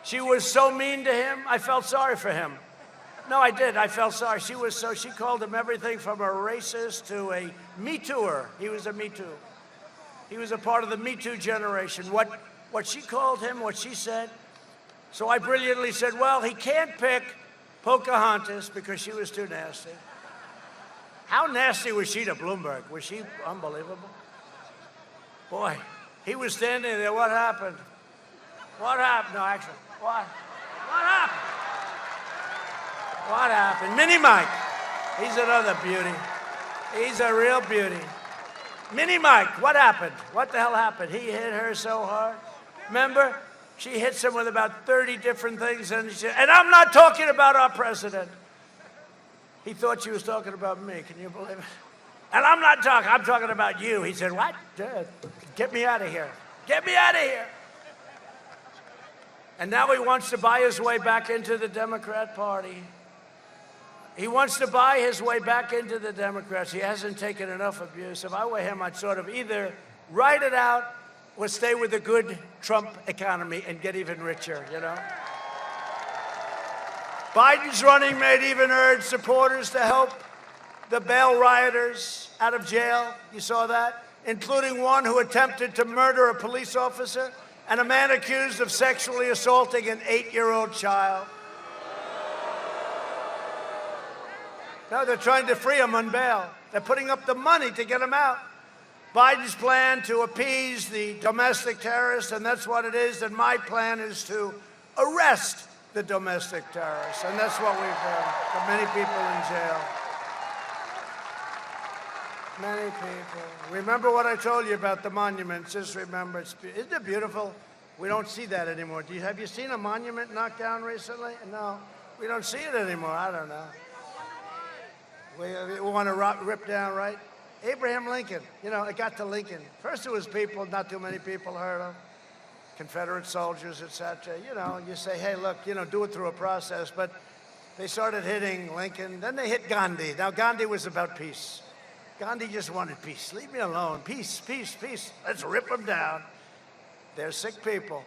She was so mean to him, I felt sorry for him. No, I did. I felt sorry. She called him everything from a racist to a Me Tooer. He was a Me Too. He was a part of the Me Too generation. What she called him, what she said. So I brilliantly said, well, he can't pick Pocahontas because she was too nasty. How nasty was she to Bloomberg? Was she unbelievable? Boy, he was standing there. What happened? What happened? No, actually, what happened? What happened? Mini Mike. He's another beauty. He's a real beauty. Mini Mike, what happened? What the hell happened? He hit her so hard. Remember? She hits him with about 30 different things, and I'm not talking about our president. He thought she was talking about me. Can you believe it? And I'm talking about you. He said, what? Get me out of here. Get me out of here. And now he wants to buy his way back into the Democrat Party. He wants to buy his way back into the Democrats. He hasn't taken enough abuse. If I were him, I'd sort of either write it out or stay with the good Trump economy and get even richer, you know? Biden's running mate even urged supporters to help the bail rioters out of jail. You saw that? Including one who attempted to murder a police officer and a man accused of sexually assaulting an 8-year-old child. No, they're trying to free him on bail. They're putting up the money to get him out. Biden's plan to appease the domestic terrorists, and that's what it is, and my plan is to arrest the domestic terrorists, and that's what we've done. Got many people in jail. Many people. Remember what I told you about the monuments. Just remember, isn't it beautiful? We don't see that anymore. Have you seen a monument knocked down recently? No, we don't see it anymore. I don't know. We want to rip down, right? Abraham Lincoln, you know, it got to Lincoln. First it was people, not too many people heard of, Confederate soldiers, etc. You know, you say, hey, look, you know, do it through a process. But they started hitting Lincoln. Then they hit Gandhi. Now, Gandhi was about peace. Gandhi just wanted peace. Leave me alone. Peace, peace, peace. Let's rip them down. They're sick people.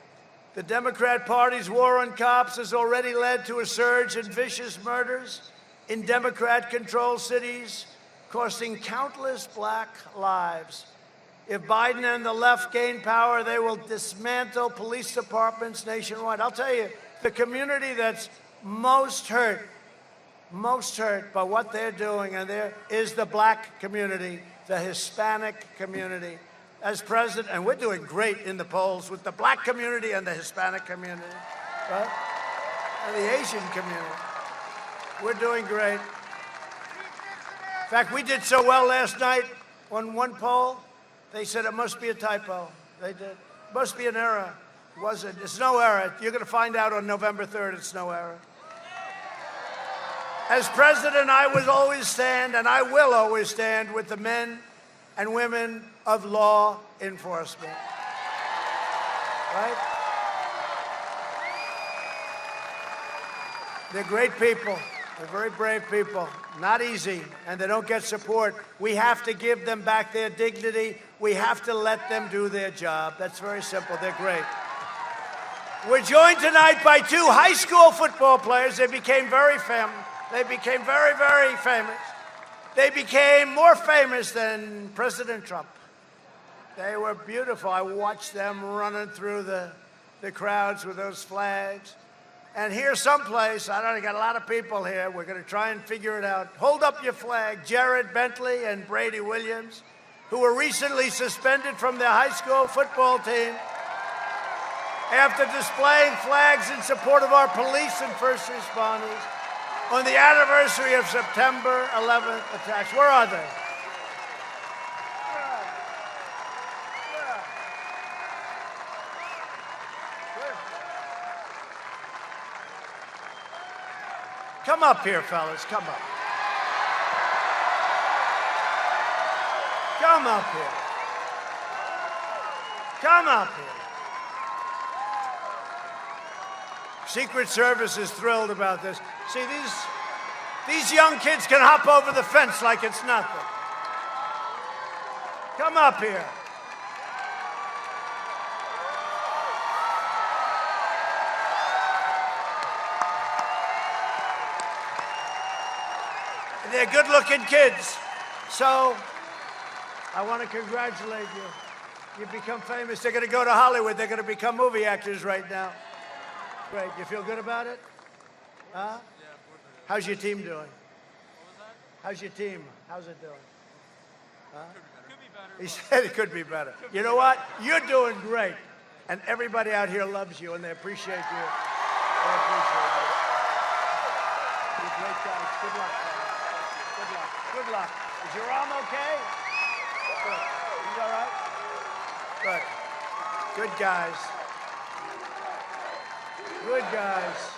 The Democrat Party's war on cops has already led to a surge in vicious murders in Democrat-controlled cities, costing countless black lives. If Biden and the left gain power, they will dismantle police departments nationwide. I'll tell you, the community that's most hurt by what they're doing, and there is the black community, the Hispanic community. As president, and we're doing great in the polls with the black community and the Hispanic community, right? And the Asian community. We're doing great. In fact, we did so well last night on one poll, they said it must be a typo. They did. It must be an error. It wasn't. It's no error. You're going to find out on November 3rd it's no error. As president, I will always stand, and I will always stand with the men and women of law enforcement. Right? They're great people. They're very brave people. Not easy, and they don't get support. We have to give them back their dignity. We have to let them do their job. That's very simple. They're great. We're joined tonight by two high school football players. They became very famous. They became very, very famous. They became more famous than President Trump. They were beautiful. I watched them running through the crowds with those flags. And here someplace, I don't know, got a lot of people here. We're going to try and figure it out. Hold up your flag. Jared Bentley and Brady Williams, who were recently suspended from their high school football team after displaying flags in support of our police and first responders on the anniversary of September 11th attacks. Where are they? Come up here, fellas. Come up. Come up here. Come up here. Secret Service is thrilled about this. See, these young kids can hop over the fence like it's nothing. Come up here. They're good-looking kids. So I want to congratulate you. You've become famous. They're going to go to Hollywood. They're going to become movie actors right now. Great. You feel good about it? Huh? How's your team doing? How's your team? How's it doing? Huh? Could be better. He said it could be better. You know what? You're doing great. And everybody out here loves you, and they appreciate you. They appreciate you. You're great guys. Good luck. Good luck. Good luck. Is your arm okay? Good. He's all right? Good. Good guys. Good guys.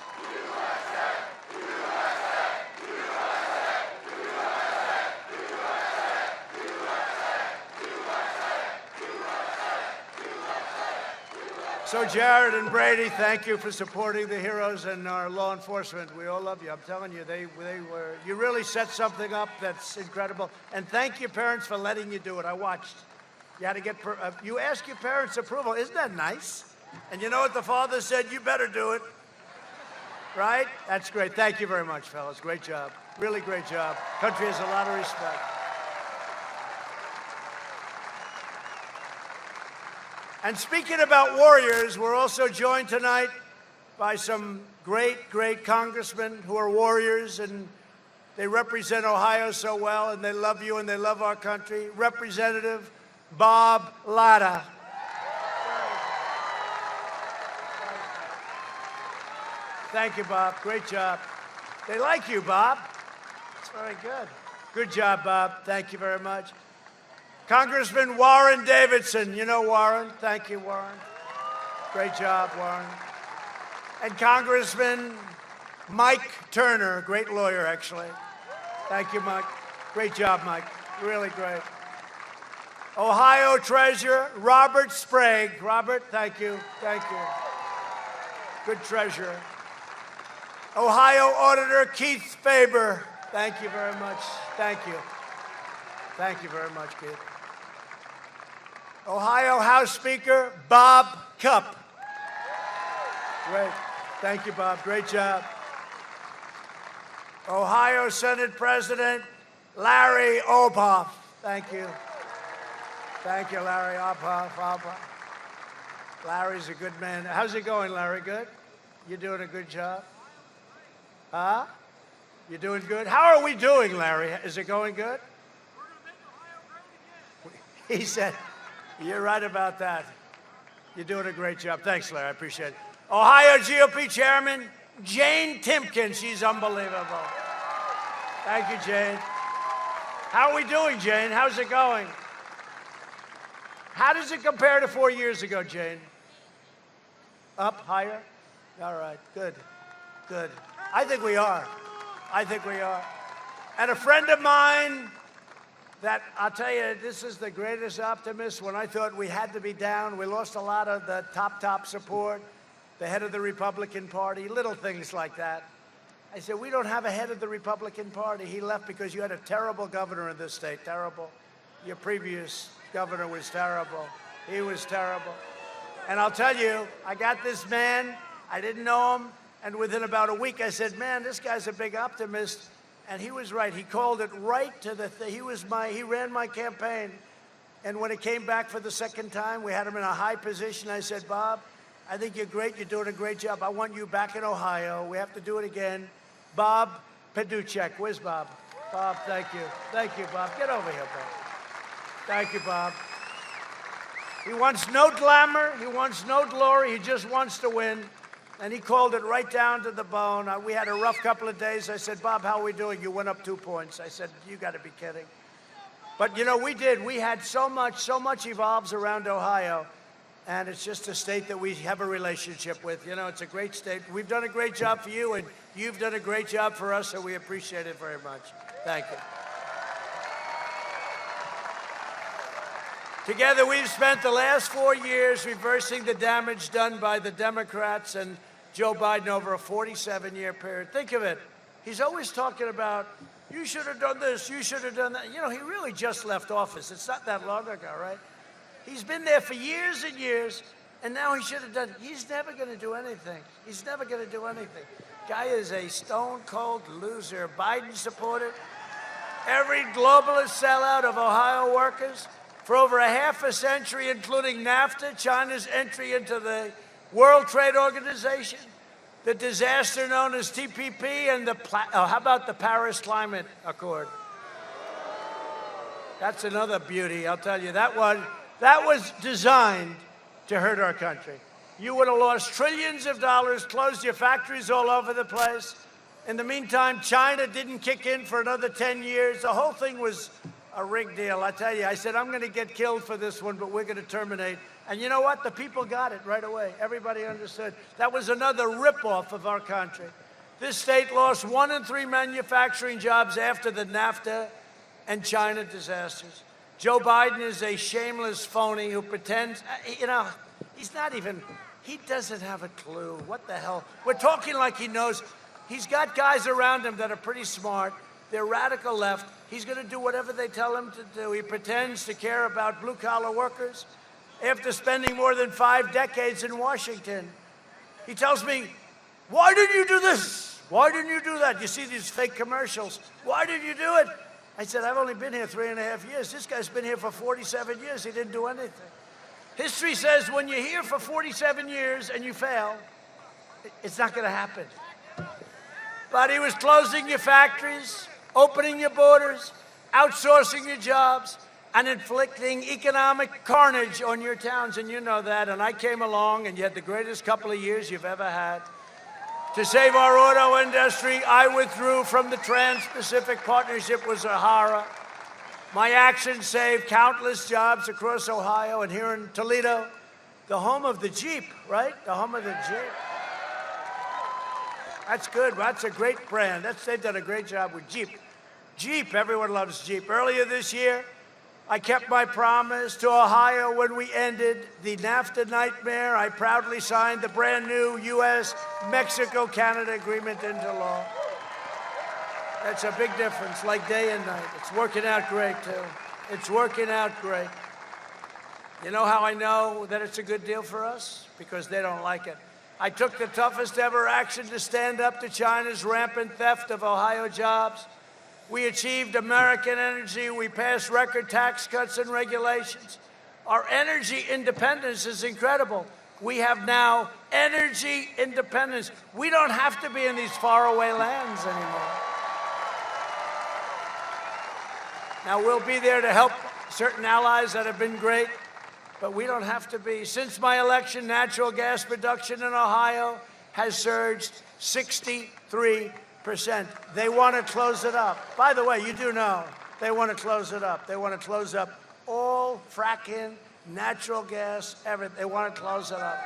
So Jared and Brady, thank you for supporting the heroes and our law enforcement. We all love you. I'm telling you, you really set something up that's incredible. And thank your parents for letting you do it. I watched. You had to get, you ask your parents' approval. Isn't that nice? And you know what the father said? You better do it. Right? That's great. Thank you very much, fellas. Great job. Really great job. Country has a lot of respect. And speaking about warriors, we're also joined tonight by some great, great congressmen who are warriors, and they represent Ohio so well, and they love you and they love our country. Representative Bob Latta. Thank you, Bob. Great job. They like you, Bob. That's very good. Good job, Bob. Thank you very much. Congressman Warren Davidson. You know Warren. Thank you, Warren. Great job, Warren. And Congressman Mike Turner, great lawyer, actually. Thank you, Mike. Great job, Mike. Really great. Ohio Treasurer Robert Sprague. Robert, thank you. Thank you. Good treasurer. Ohio Auditor Keith Faber. Thank you very much. Thank you. Thank you very much, Keith. Ohio House Speaker Bob Cupp. Great. Thank you, Bob. Great job. Ohio Senate President Larry Obhoff. Thank you. Thank you, Larry Obhoff. Larry's a good man. How's it going, Larry? Good? You're doing a good job? Huh? You doing good? How are we doing, Larry? Is it going good? We're going to make Ohio great again. He said, you're right about that. You're doing a great job. Thanks, Larry. I appreciate it. Ohio GOP Chairman Jane Timken. She's unbelievable. Thank you, Jane. How are we doing, Jane? How's it going? How does it compare to 4 years ago, Jane? Up, higher? All right, good, good. I think we are. I think we are. And a friend of mine that, I'll tell you, this is the greatest optimist. When I thought we had to be down, we lost a lot of the top support, the head of the Republican Party, little things like that. I said, we don't have a head of the Republican Party. He left because you had a terrible governor in this state, terrible. Your previous governor was terrible. He was terrible. And I'll tell you, I got this man, I didn't know him, and within about a week I said, man, this guy's a big optimist. And he was right. He called it right to the thing. He ran my campaign. And when it came back for the second time, we had him in a high position. I said, Bob, I think you're great. You're doing a great job. I want you back in Ohio. We have to do it again. Bob Paduchek. Where's Bob? Bob, thank you. Thank you, Bob. Get over here, Bob. Thank you, Bob. He wants no glamour. He wants no glory. He just wants to win. And he called it right down to the bone. We had a rough couple of days. I said, Bob, how are we doing? You went up 2 points. I said, you got to be kidding. But, you know, we did. We had so much evolves around Ohio. And it's just a state that we have a relationship with. You know, it's a great state. We've done a great job for you, and you've done a great job for us, so we appreciate it very much. Thank you. Together, we've spent the last 4 years reversing the damage done by the Democrats and Joe Biden over a 47-year period. Think of it. He's always talking about, you should have done this, you should have done that. You know, he really just left office. It's not that long ago, right? He's been there for years and years, and now he should have done. He's never going to do anything. He's never going to do anything. Guy is a stone-cold loser. Biden supported every globalist sellout of Ohio workers for over a half a century, including NAFTA, China's entry into the World Trade Organization, the disaster known as TPP, and how about the Paris Climate Accord? That's another beauty, I'll tell you. That was designed to hurt our country. You would have lost trillions of dollars, closed your factories all over the place. In the meantime, China didn't kick in for another 10 years. The whole thing was a rigged deal. I tell you, I said, I'm going to get killed for this one, but we're going to terminate. And you know what? The people got it right away. Everybody understood. That was another ripoff of our country. This state lost 1 in 3 manufacturing jobs after the NAFTA and China disasters. Joe Biden is a shameless phony who pretends, you know, he doesn't have a clue. What the hell? We're talking like he knows. He's got guys around him that are pretty smart. They're radical left. He's going to do whatever they tell him to do. He pretends to care about blue-collar workers after spending more than 5 decades in Washington. He tells me, why didn't you do this? Why didn't you do that? You see these fake commercials. Why didn't you do it? I said, I've only been here 3.5 years. This guy's been here for 47 years. He didn't do anything. History says when you're here for 47 years and you fail, it's not going to happen. But he was closing your factories, opening your borders, outsourcing your jobs, and inflicting economic carnage on your towns, and you know that. And I came along, and you had the greatest couple of years you've ever had. To save our auto industry, I withdrew from the Trans-Pacific Partnership with Sahara. My actions saved countless jobs across Ohio and here in Toledo, the home of the Jeep, right? The home of the Jeep. That's good. That's a great brand. They've done a great job with Jeep. Jeep, everyone loves Jeep. Earlier this year, I kept my promise to Ohio when we ended the NAFTA nightmare. I proudly signed the brand new U.S.-Mexico-Canada agreement into law. That's a big difference, like day and night. It's working out great, too. It's working out great. You know how I know that it's a good deal for us? Because they don't like it. I took the toughest ever action to stand up to China's rampant theft of Ohio jobs. We achieved American energy. We passed record tax cuts and regulations. Our energy independence is incredible. We have now energy independence. We don't have to be in these faraway lands anymore. Now, we'll be there to help certain allies that have been great, but we don't have to be. Since my election, natural gas production in Ohio has surged 63%. They want to close it up. By the way, you do know they want to close it up. They want to close up all fracking, natural gas, everything. They want to close it up.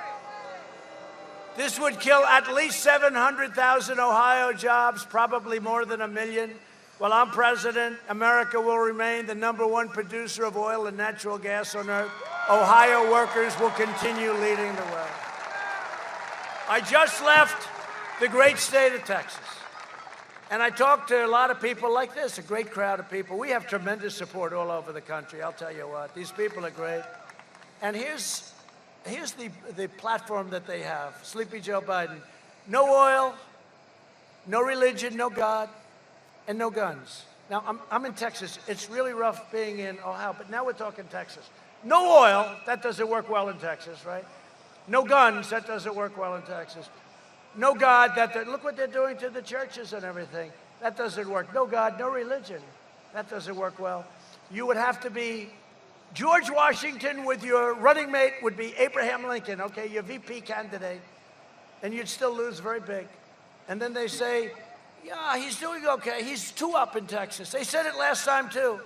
This would kill at least 700,000 Ohio jobs, probably more than 1 million. While I'm president, America will remain the #1 producer of oil and natural gas on earth. Ohio workers will continue leading the way. I just left the great state of Texas, and I talked to a lot of people like this, a great crowd of people. We have tremendous support all over the country, I'll tell you what. These people are great. And here's the platform that they have. Sleepy Joe Biden. No oil, no religion, no God, and no guns. Now, I'm in Texas. It's really rough being in Ohio, but now we're talking Texas. No oil, that doesn't work well in Texas, right? No guns, that doesn't work well in Texas. No God, look what they're doing to the churches and everything. That doesn't work. No God, no religion. That doesn't work well. You would have to be George Washington with your running mate would be Abraham Lincoln, okay, your VP candidate, and you'd still lose very big. And then they say, yeah, he's doing okay. He's 2 up in Texas. They said it last time, too,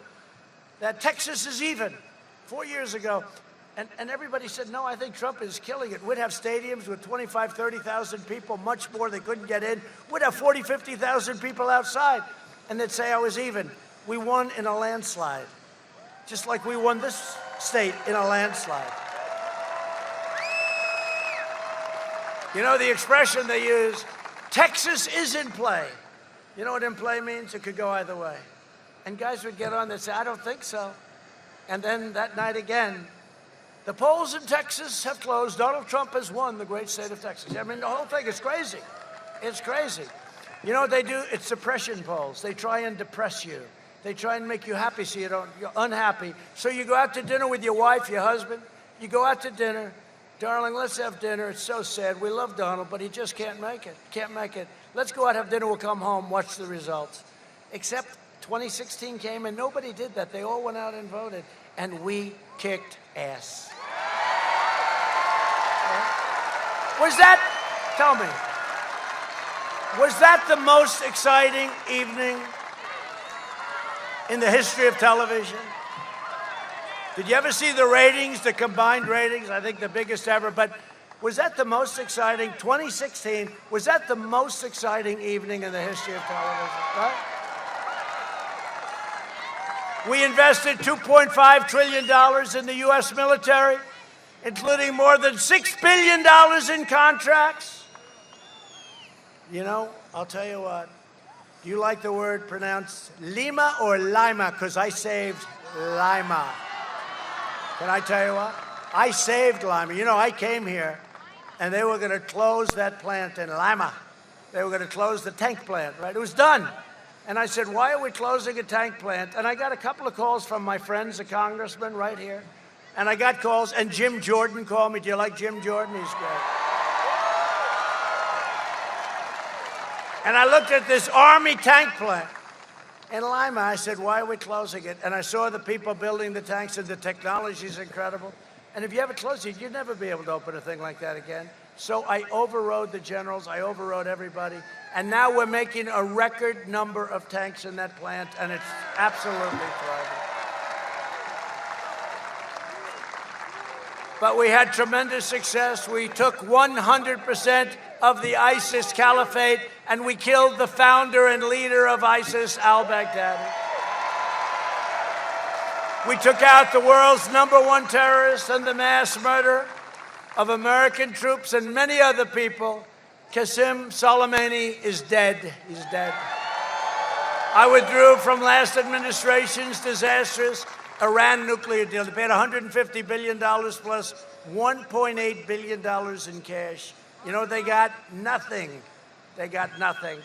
that Texas is even 4 years ago. And everybody said, no, I think Trump is killing it. We'd have stadiums with 25,000, 30,000 people, much more. They couldn't get in. We'd have 40,000, 50,000 people outside. And they'd say I was even. We won in a landslide, just like we won this state in a landslide. You know the expression they use, Texas is in play. You know what in play means? It could go either way. And guys would get on, they'd say, I don't think so. And then that night again, the polls in Texas have closed. Donald Trump has won the great state of Texas. I mean, the whole thing is crazy. It's crazy. You know what they do? It's suppression polls. They try and depress you. They try and make you happy so you're unhappy. So you go out to dinner with your wife, your husband. You go out to dinner. Darling, let's have dinner. It's so sad. We love Donald, but he just can't make it. Can't make it. Let's go out, have dinner. We'll come home, watch the results. Except 2016 came and nobody did that. They all went out and voted. And we kicked ass. Was that, tell me, was that the most exciting evening in the history of television? Did you ever see the ratings, the combined ratings? I think the biggest ever. But was that the most exciting, 2016, was that the most exciting evening in the history of television, right? We invested $2.5 trillion in the U.S. military, including more than $6 billion in contracts. You know, I'll tell you what. Do you like the word pronounced Lima or Lima? Because I saved Lima. Can I tell you what? I saved Lima. You know, I came here, and they were going to close that plant in Lima. They were going to close the tank plant, right? It was done. And I said, why are we closing a tank plant? And I got a couple of calls from my friends, the congressman right here. And I got calls, and Jim Jordan called me. Do you like Jim Jordan? He's great. And I looked at this Army tank plant in Lima. I said, why are we closing it? And I saw the people building the tanks, and the technology is incredible. And if you ever close it, you'd never be able to open a thing like that again. So I overrode the generals. I overrode everybody. And now we're making a record number of tanks in that plant, and it's absolutely thriving. But we had tremendous success. We took 100% of the ISIS caliphate, and we killed the founder and leader of ISIS, al-Baghdadi. We took out the world's #1 terrorist and the mass murderer of American troops and many other people. Qasem Soleimani is dead. He's dead. I withdrew from last administration's disastrous Iran nuclear deal. They paid $150 billion plus $1.8 billion in cash. You know what they got? Nothing. They got nothing.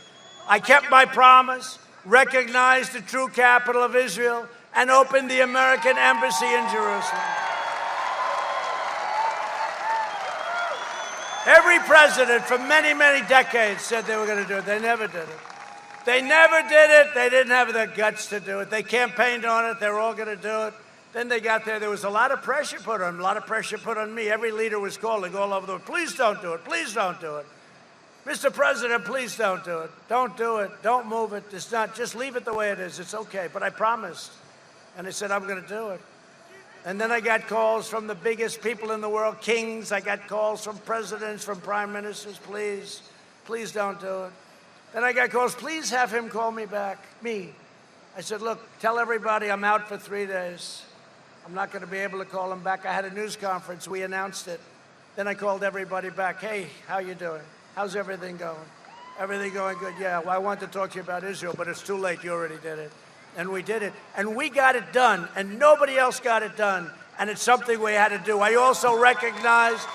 I kept my promise, recognized the true capital of Israel, and opened the American embassy in Jerusalem. Every president for many, many decades said they were going to do it. They never did it. They never did it. They didn't have the guts to do it. They campaigned on it. They were all going to do it. Then they got there. There was a lot of pressure put on them, a lot of pressure put on me. Every leader was calling all over the world, please don't do it. Please don't do it. Mr. President, please don't do it. Don't do it. Don't move it. It's not. Just leave it the way it is. It's okay. But I promised. And I said, I'm going to do it. And then I got calls from the biggest people in the world, kings. I got calls from presidents, from prime ministers. Please, please don't do it. Then I got calls, please have him call me back, me. I said, look, tell everybody I'm out for 3 days. I'm not going to be able to call him back. I had a news conference. We announced it. Then I called everybody back. Hey, how you doing? How's everything going? Everything going good? Yeah, well, I want to talk to you about Israel, but it's too late. You already did it. And we did it. And we got it done. And nobody else got it done. And it's something we had to do. I also recognized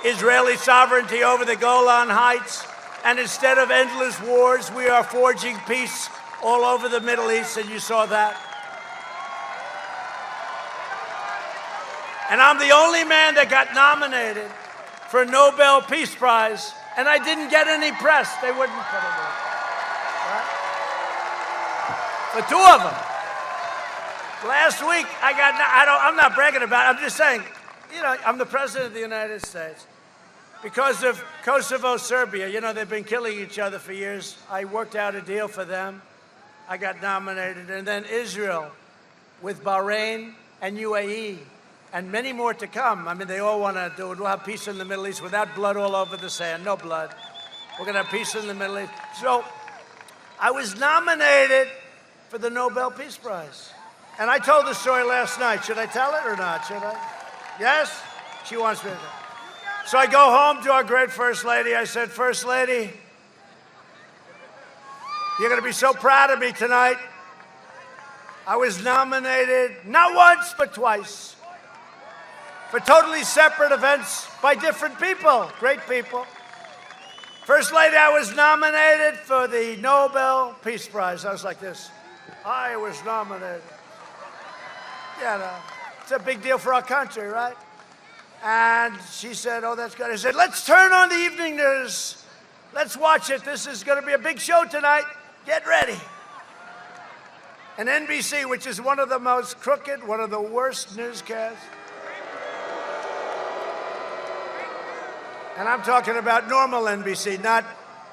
Israeli sovereignty over the Golan Heights. And instead of endless wars, we are forging peace all over the Middle East. And you saw that. And I'm the only man that got nominated for a Nobel Peace Prize. And I didn't get any press. They wouldn't put it in. Right? For 2 of them. Last week, I'm not bragging about it. I'm just saying, you know, I'm the president of the United States. Because of Kosovo, Serbia, you know, they've been killing each other for years. I worked out a deal for them. I got nominated. And then Israel with Bahrain and UAE and many more to come. I mean, they all want to do it. We'll have peace in the Middle East without blood all over the sand. No blood. We're going to have peace in the Middle East. So I was nominated for the Nobel Peace Prize. And I told the story last night. Should I tell it or not? Should I? Yes? She wants me to. So I go home to our great First Lady. I said, First Lady, you're going to be so proud of me tonight. I was nominated not once, but twice for totally separate events by different people, great people. First Lady, I was nominated for the Nobel Peace Prize. I was like this. I was nominated. Yeah, no, it's a big deal for our country, right? And she said, oh, that's good. I said, let's turn on the evening news. Let's watch it. This is going to be a big show tonight. Get ready. And NBC, which is one of the most crooked, one of the worst newscasts. And I'm talking about normal NBC, not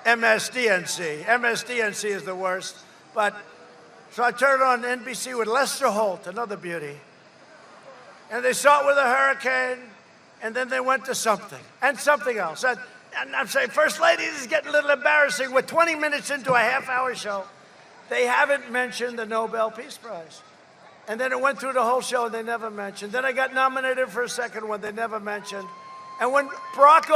MSDNC. MSDNC is the worst. But so I turned on NBC with Lester Holt, another beauty. And they saw it with a hurricane, and then they went to something, and something else. And I'm saying, First Lady, this is getting a little embarrassing. We're 20 minutes into a half-hour show. They haven't mentioned the Nobel Peace Prize. And then it went through the whole show, and they never mentioned. Then I got nominated for a second one, they never mentioned. And when Barack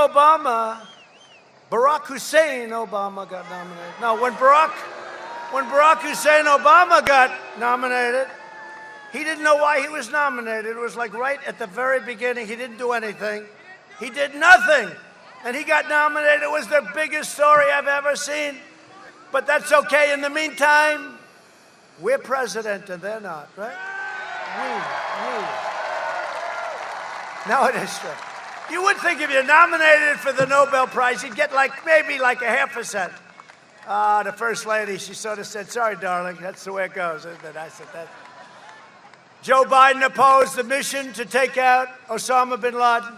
Hussein Obama got nominated. No, when Barack Hussein Obama got nominated, he didn't know why he was nominated. It was like right at the very beginning, he didn't do anything. He did nothing. And he got nominated. It was the biggest story I've ever seen. But that's okay. In the meantime, we're president and they're not, right? No, it is true. You would think if you're nominated for the Nobel Prize, you'd get maybe like a half a cent. The First Lady, she sort of said, sorry, darling, that's the way it goes. And I said that. Joe Biden opposed the mission to take out Osama bin Laden.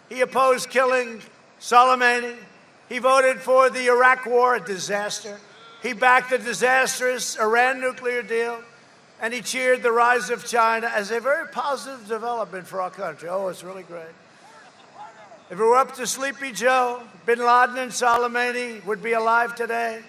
He opposed killing Soleimani. He voted for the Iraq War, a disaster. He backed the disastrous Iran nuclear deal. And he cheered the rise of China as a very positive development for our country. Oh, it's really great. If it were up to Sleepy Joe, bin Laden and Soleimani would be alive today.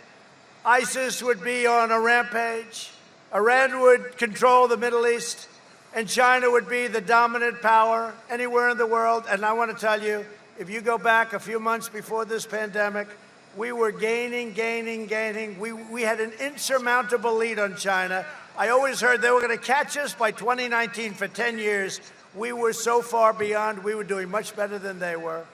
ISIS would be on a rampage. Iran would control the Middle East. And China would be the dominant power anywhere in the world. And I want to tell you, if you go back a few months before this pandemic, we were gaining. We had an insurmountable lead on China. I always heard they were going to catch us by 2019 for 10 years. We were so far beyond. We were doing much better than they were.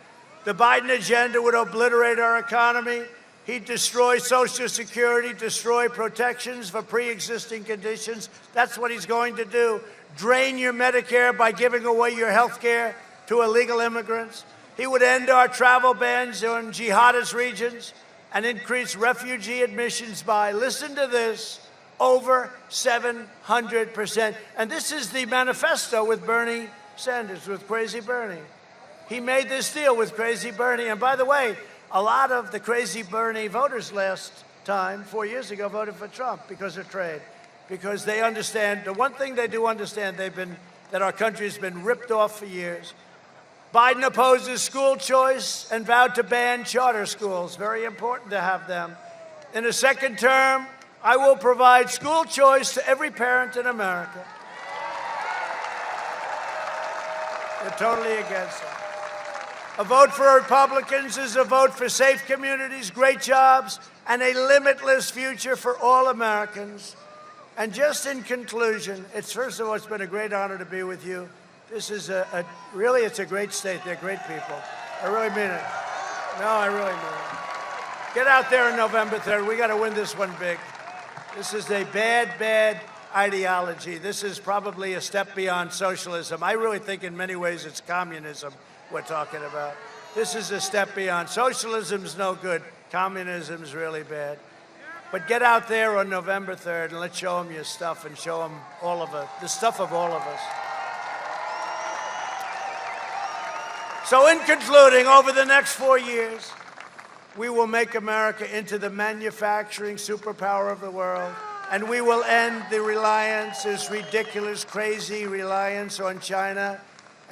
The Biden agenda would obliterate our economy. He'd destroy Social Security, destroy protections for pre-existing conditions. That's what he's going to do. Drain your Medicare by giving away your health care to illegal immigrants. He would end our travel bans on jihadist regions and increase refugee admissions by, listen to this, over 700%. And this is the manifesto with Bernie Sanders, with Crazy Bernie. He made this deal with Crazy Bernie. And by the way, a lot of the Crazy Bernie voters last time, 4 years ago, voted for Trump because of trade. Because they understand, the one thing they do understand, that our country has been ripped off for years. Biden opposes school choice and vowed to ban charter schools. Very important to have them. In a second term, I will provide school choice to every parent in America. They're totally against it. A vote for Republicans is a vote for safe communities, great jobs, and a limitless future for all Americans. And just in conclusion, first of all, it's been a great honor to be with you. This is really, it's a great state. They're great people. I really mean it. No, I really mean it. Get out there on November 3rd. We got to win this one big. This is a bad, bad ideology. This is probably a step beyond socialism. I really think in many ways it's communism we're talking about. This is a step beyond. Socialism's no good. Communism's really bad. But get out there on November 3rd and let's show them your stuff and show them all of it, the stuff of all of us. So in concluding, over the next 4 years, we will make America into the manufacturing superpower of the world, and we will end the reliance, this ridiculous, crazy reliance on China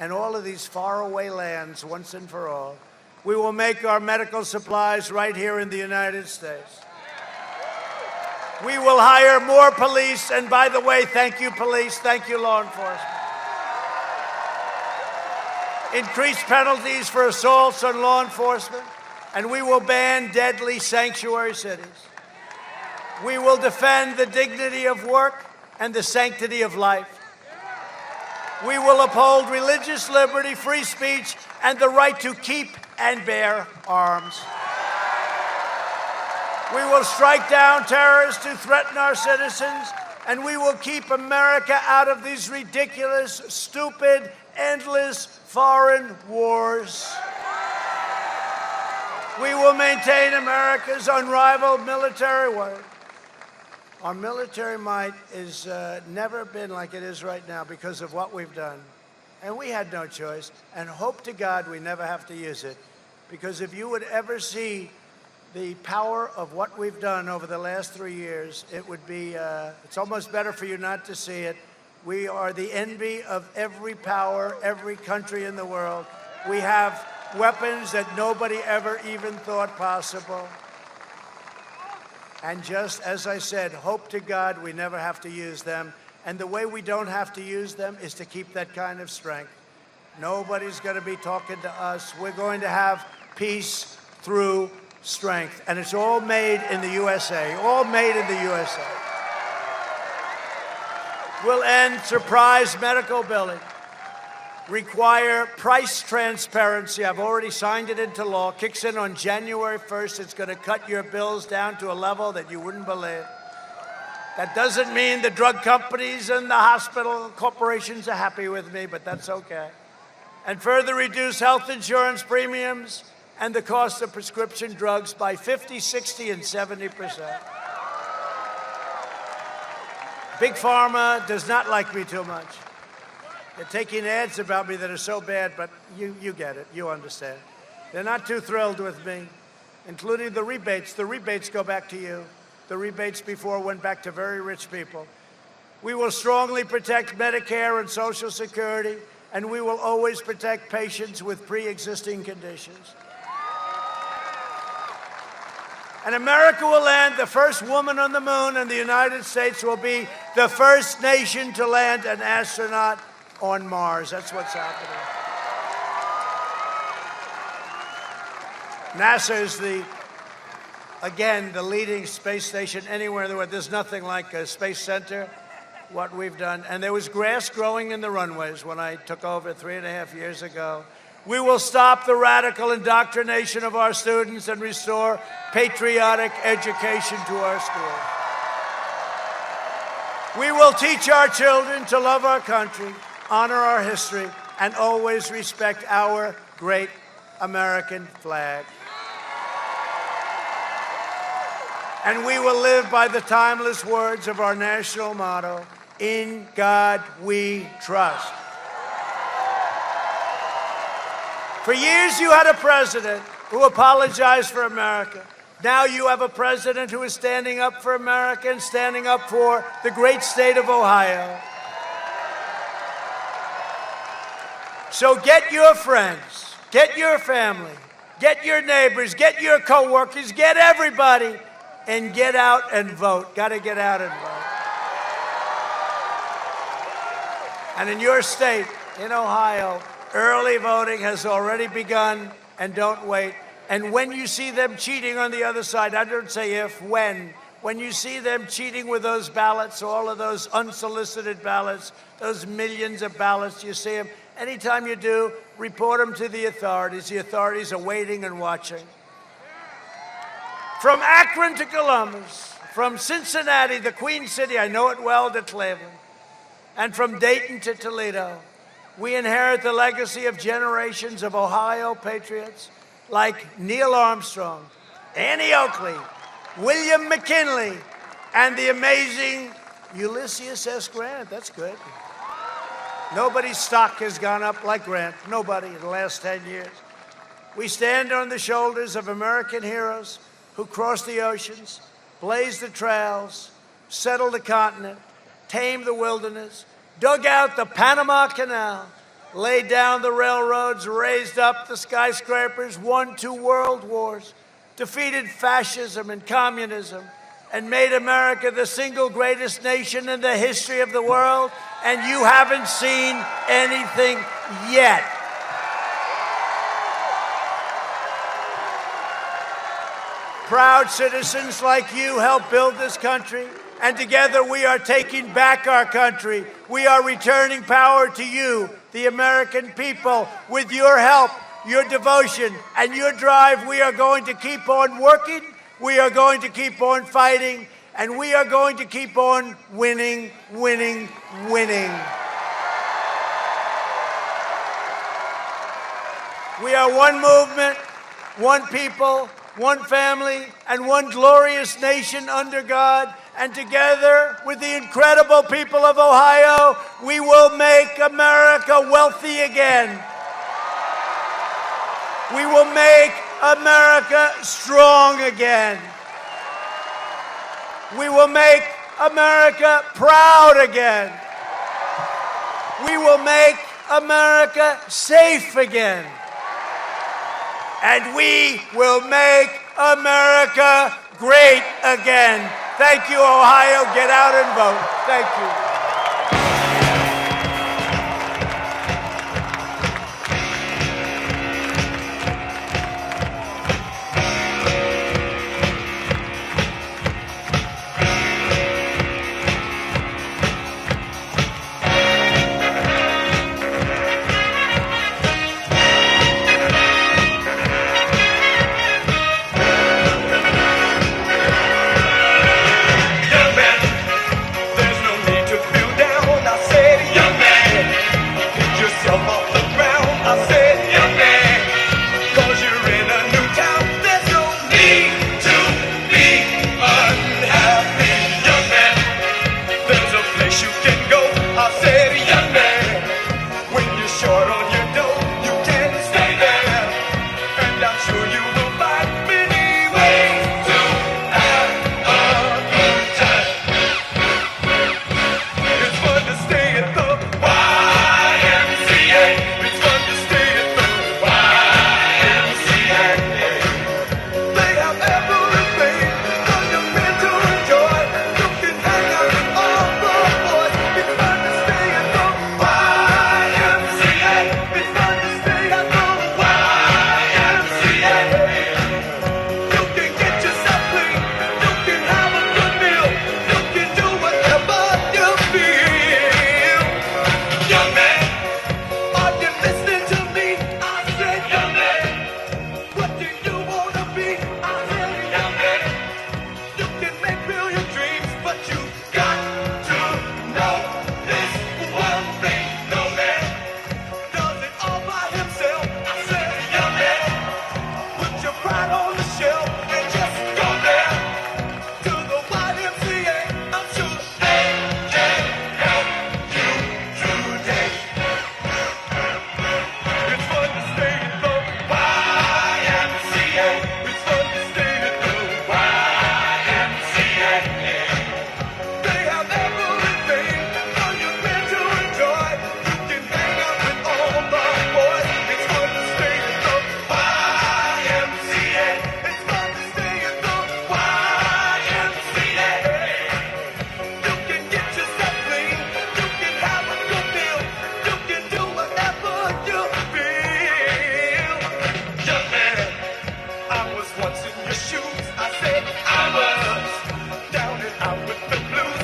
and all of these faraway lands once and for all. We will make our medical supplies right here in the United States. We will hire more police, and by the way, thank you, police, thank you, law enforcement. Increase penalties for assaults on law enforcement, and we will ban deadly sanctuary cities. We will defend the dignity of work and the sanctity of life. We will uphold religious liberty, free speech, and the right to keep and bear arms. We will strike down terrorists who threaten our citizens, and we will keep America out of these ridiculous, stupid, endless foreign wars. We will maintain America's unrivaled military might. Our military might has never been like it is right now because of what we've done. And we had no choice, and hope to God we never have to use it. Because if you would ever see the power of what we've done over the last 3 years, it would be, it's almost better for you not to see it. We are the envy of every power, every country in the world. We have weapons that nobody ever even thought possible. And just as I said, hope to God we never have to use them. And the way we don't have to use them is to keep that kind of strength. Nobody's going to be talking to us. We're going to have peace through strength. And it's all made in the USA, all made in the USA. We'll end surprise medical billing, require price transparency. I've already signed it into law. Kicks in on January 1st. It's going to cut your bills down to a level that you wouldn't believe. That doesn't mean the drug companies and the hospital corporations are happy with me, but that's okay. And further reduce health insurance premiums and the cost of prescription drugs by 50, 60, and 70%. Big Pharma does not like me too much. They're taking ads about me that are so bad, but you get it. You understand. They're not too thrilled with me, including the rebates. The rebates go back to you. The rebates before went back to very rich people. We will strongly protect Medicare and Social Security, and we will always protect patients with pre-existing conditions. And America will land the first woman on the moon, and the United States will be the first nation to land an astronaut on Mars. That's what's happening. NASA is again, the leading space station anywhere in the world. There's nothing like a space center, what we've done. And there was grass growing in the runways when I took over 3.5 years ago. We will stop the radical indoctrination of our students and restore patriotic education to our schools. We will teach our children to love our country, honor our history, and always respect our great American flag. And we will live by the timeless words of our national motto, "In God we trust." For years you had a president who apologized for America. Now you have a president who is standing up for America and standing up for the great state of Ohio. So get your friends, get your family, get your neighbors, get your coworkers, get everybody, and get out and vote. Got to get out and vote. And in your state, in Ohio, early voting has already begun, and don't wait. And when you see them cheating on the other side, I don't say if, when you see them cheating with those ballots, all of those unsolicited ballots, those millions of ballots, you see them, anytime you do, report them to the authorities. The authorities are waiting and watching. From Akron to Columbus, from Cincinnati, the Queen City, I know it well, to Cleveland, and from Dayton to Toledo, we inherit the legacy of generations of Ohio patriots like Neil Armstrong, Annie Oakley, William McKinley, and the amazing Ulysses S. Grant. That's good. Nobody's stock has gone up like Grant. Nobody in the last 10 years. We stand on the shoulders of American heroes who crossed the oceans, blazed the trails, settled the continent, tamed the wilderness, dug out the Panama Canal, laid down the railroads, raised up the skyscrapers, won 2 world wars, defeated fascism and communism, and made America the single greatest nation in the history of the world, and you haven't seen anything yet. Proud citizens like you helped build this country, and together we are taking back our country. We are returning power to you, the American people. With your help, your devotion, and your drive, we are going to keep on working, we are going to keep on fighting, and we are going to keep on winning, winning, winning. We are one movement, one people, one family, and one glorious nation under God. And together with the incredible people of Ohio, we will make America wealthy again. We will make America strong again. We will make America proud again. We will make America safe again. And we will make America great again. Thank you, Ohio. Get out and vote. Thank you. Young man, there's no need to feel down. once in your shoes. I said I was down and out with the blues.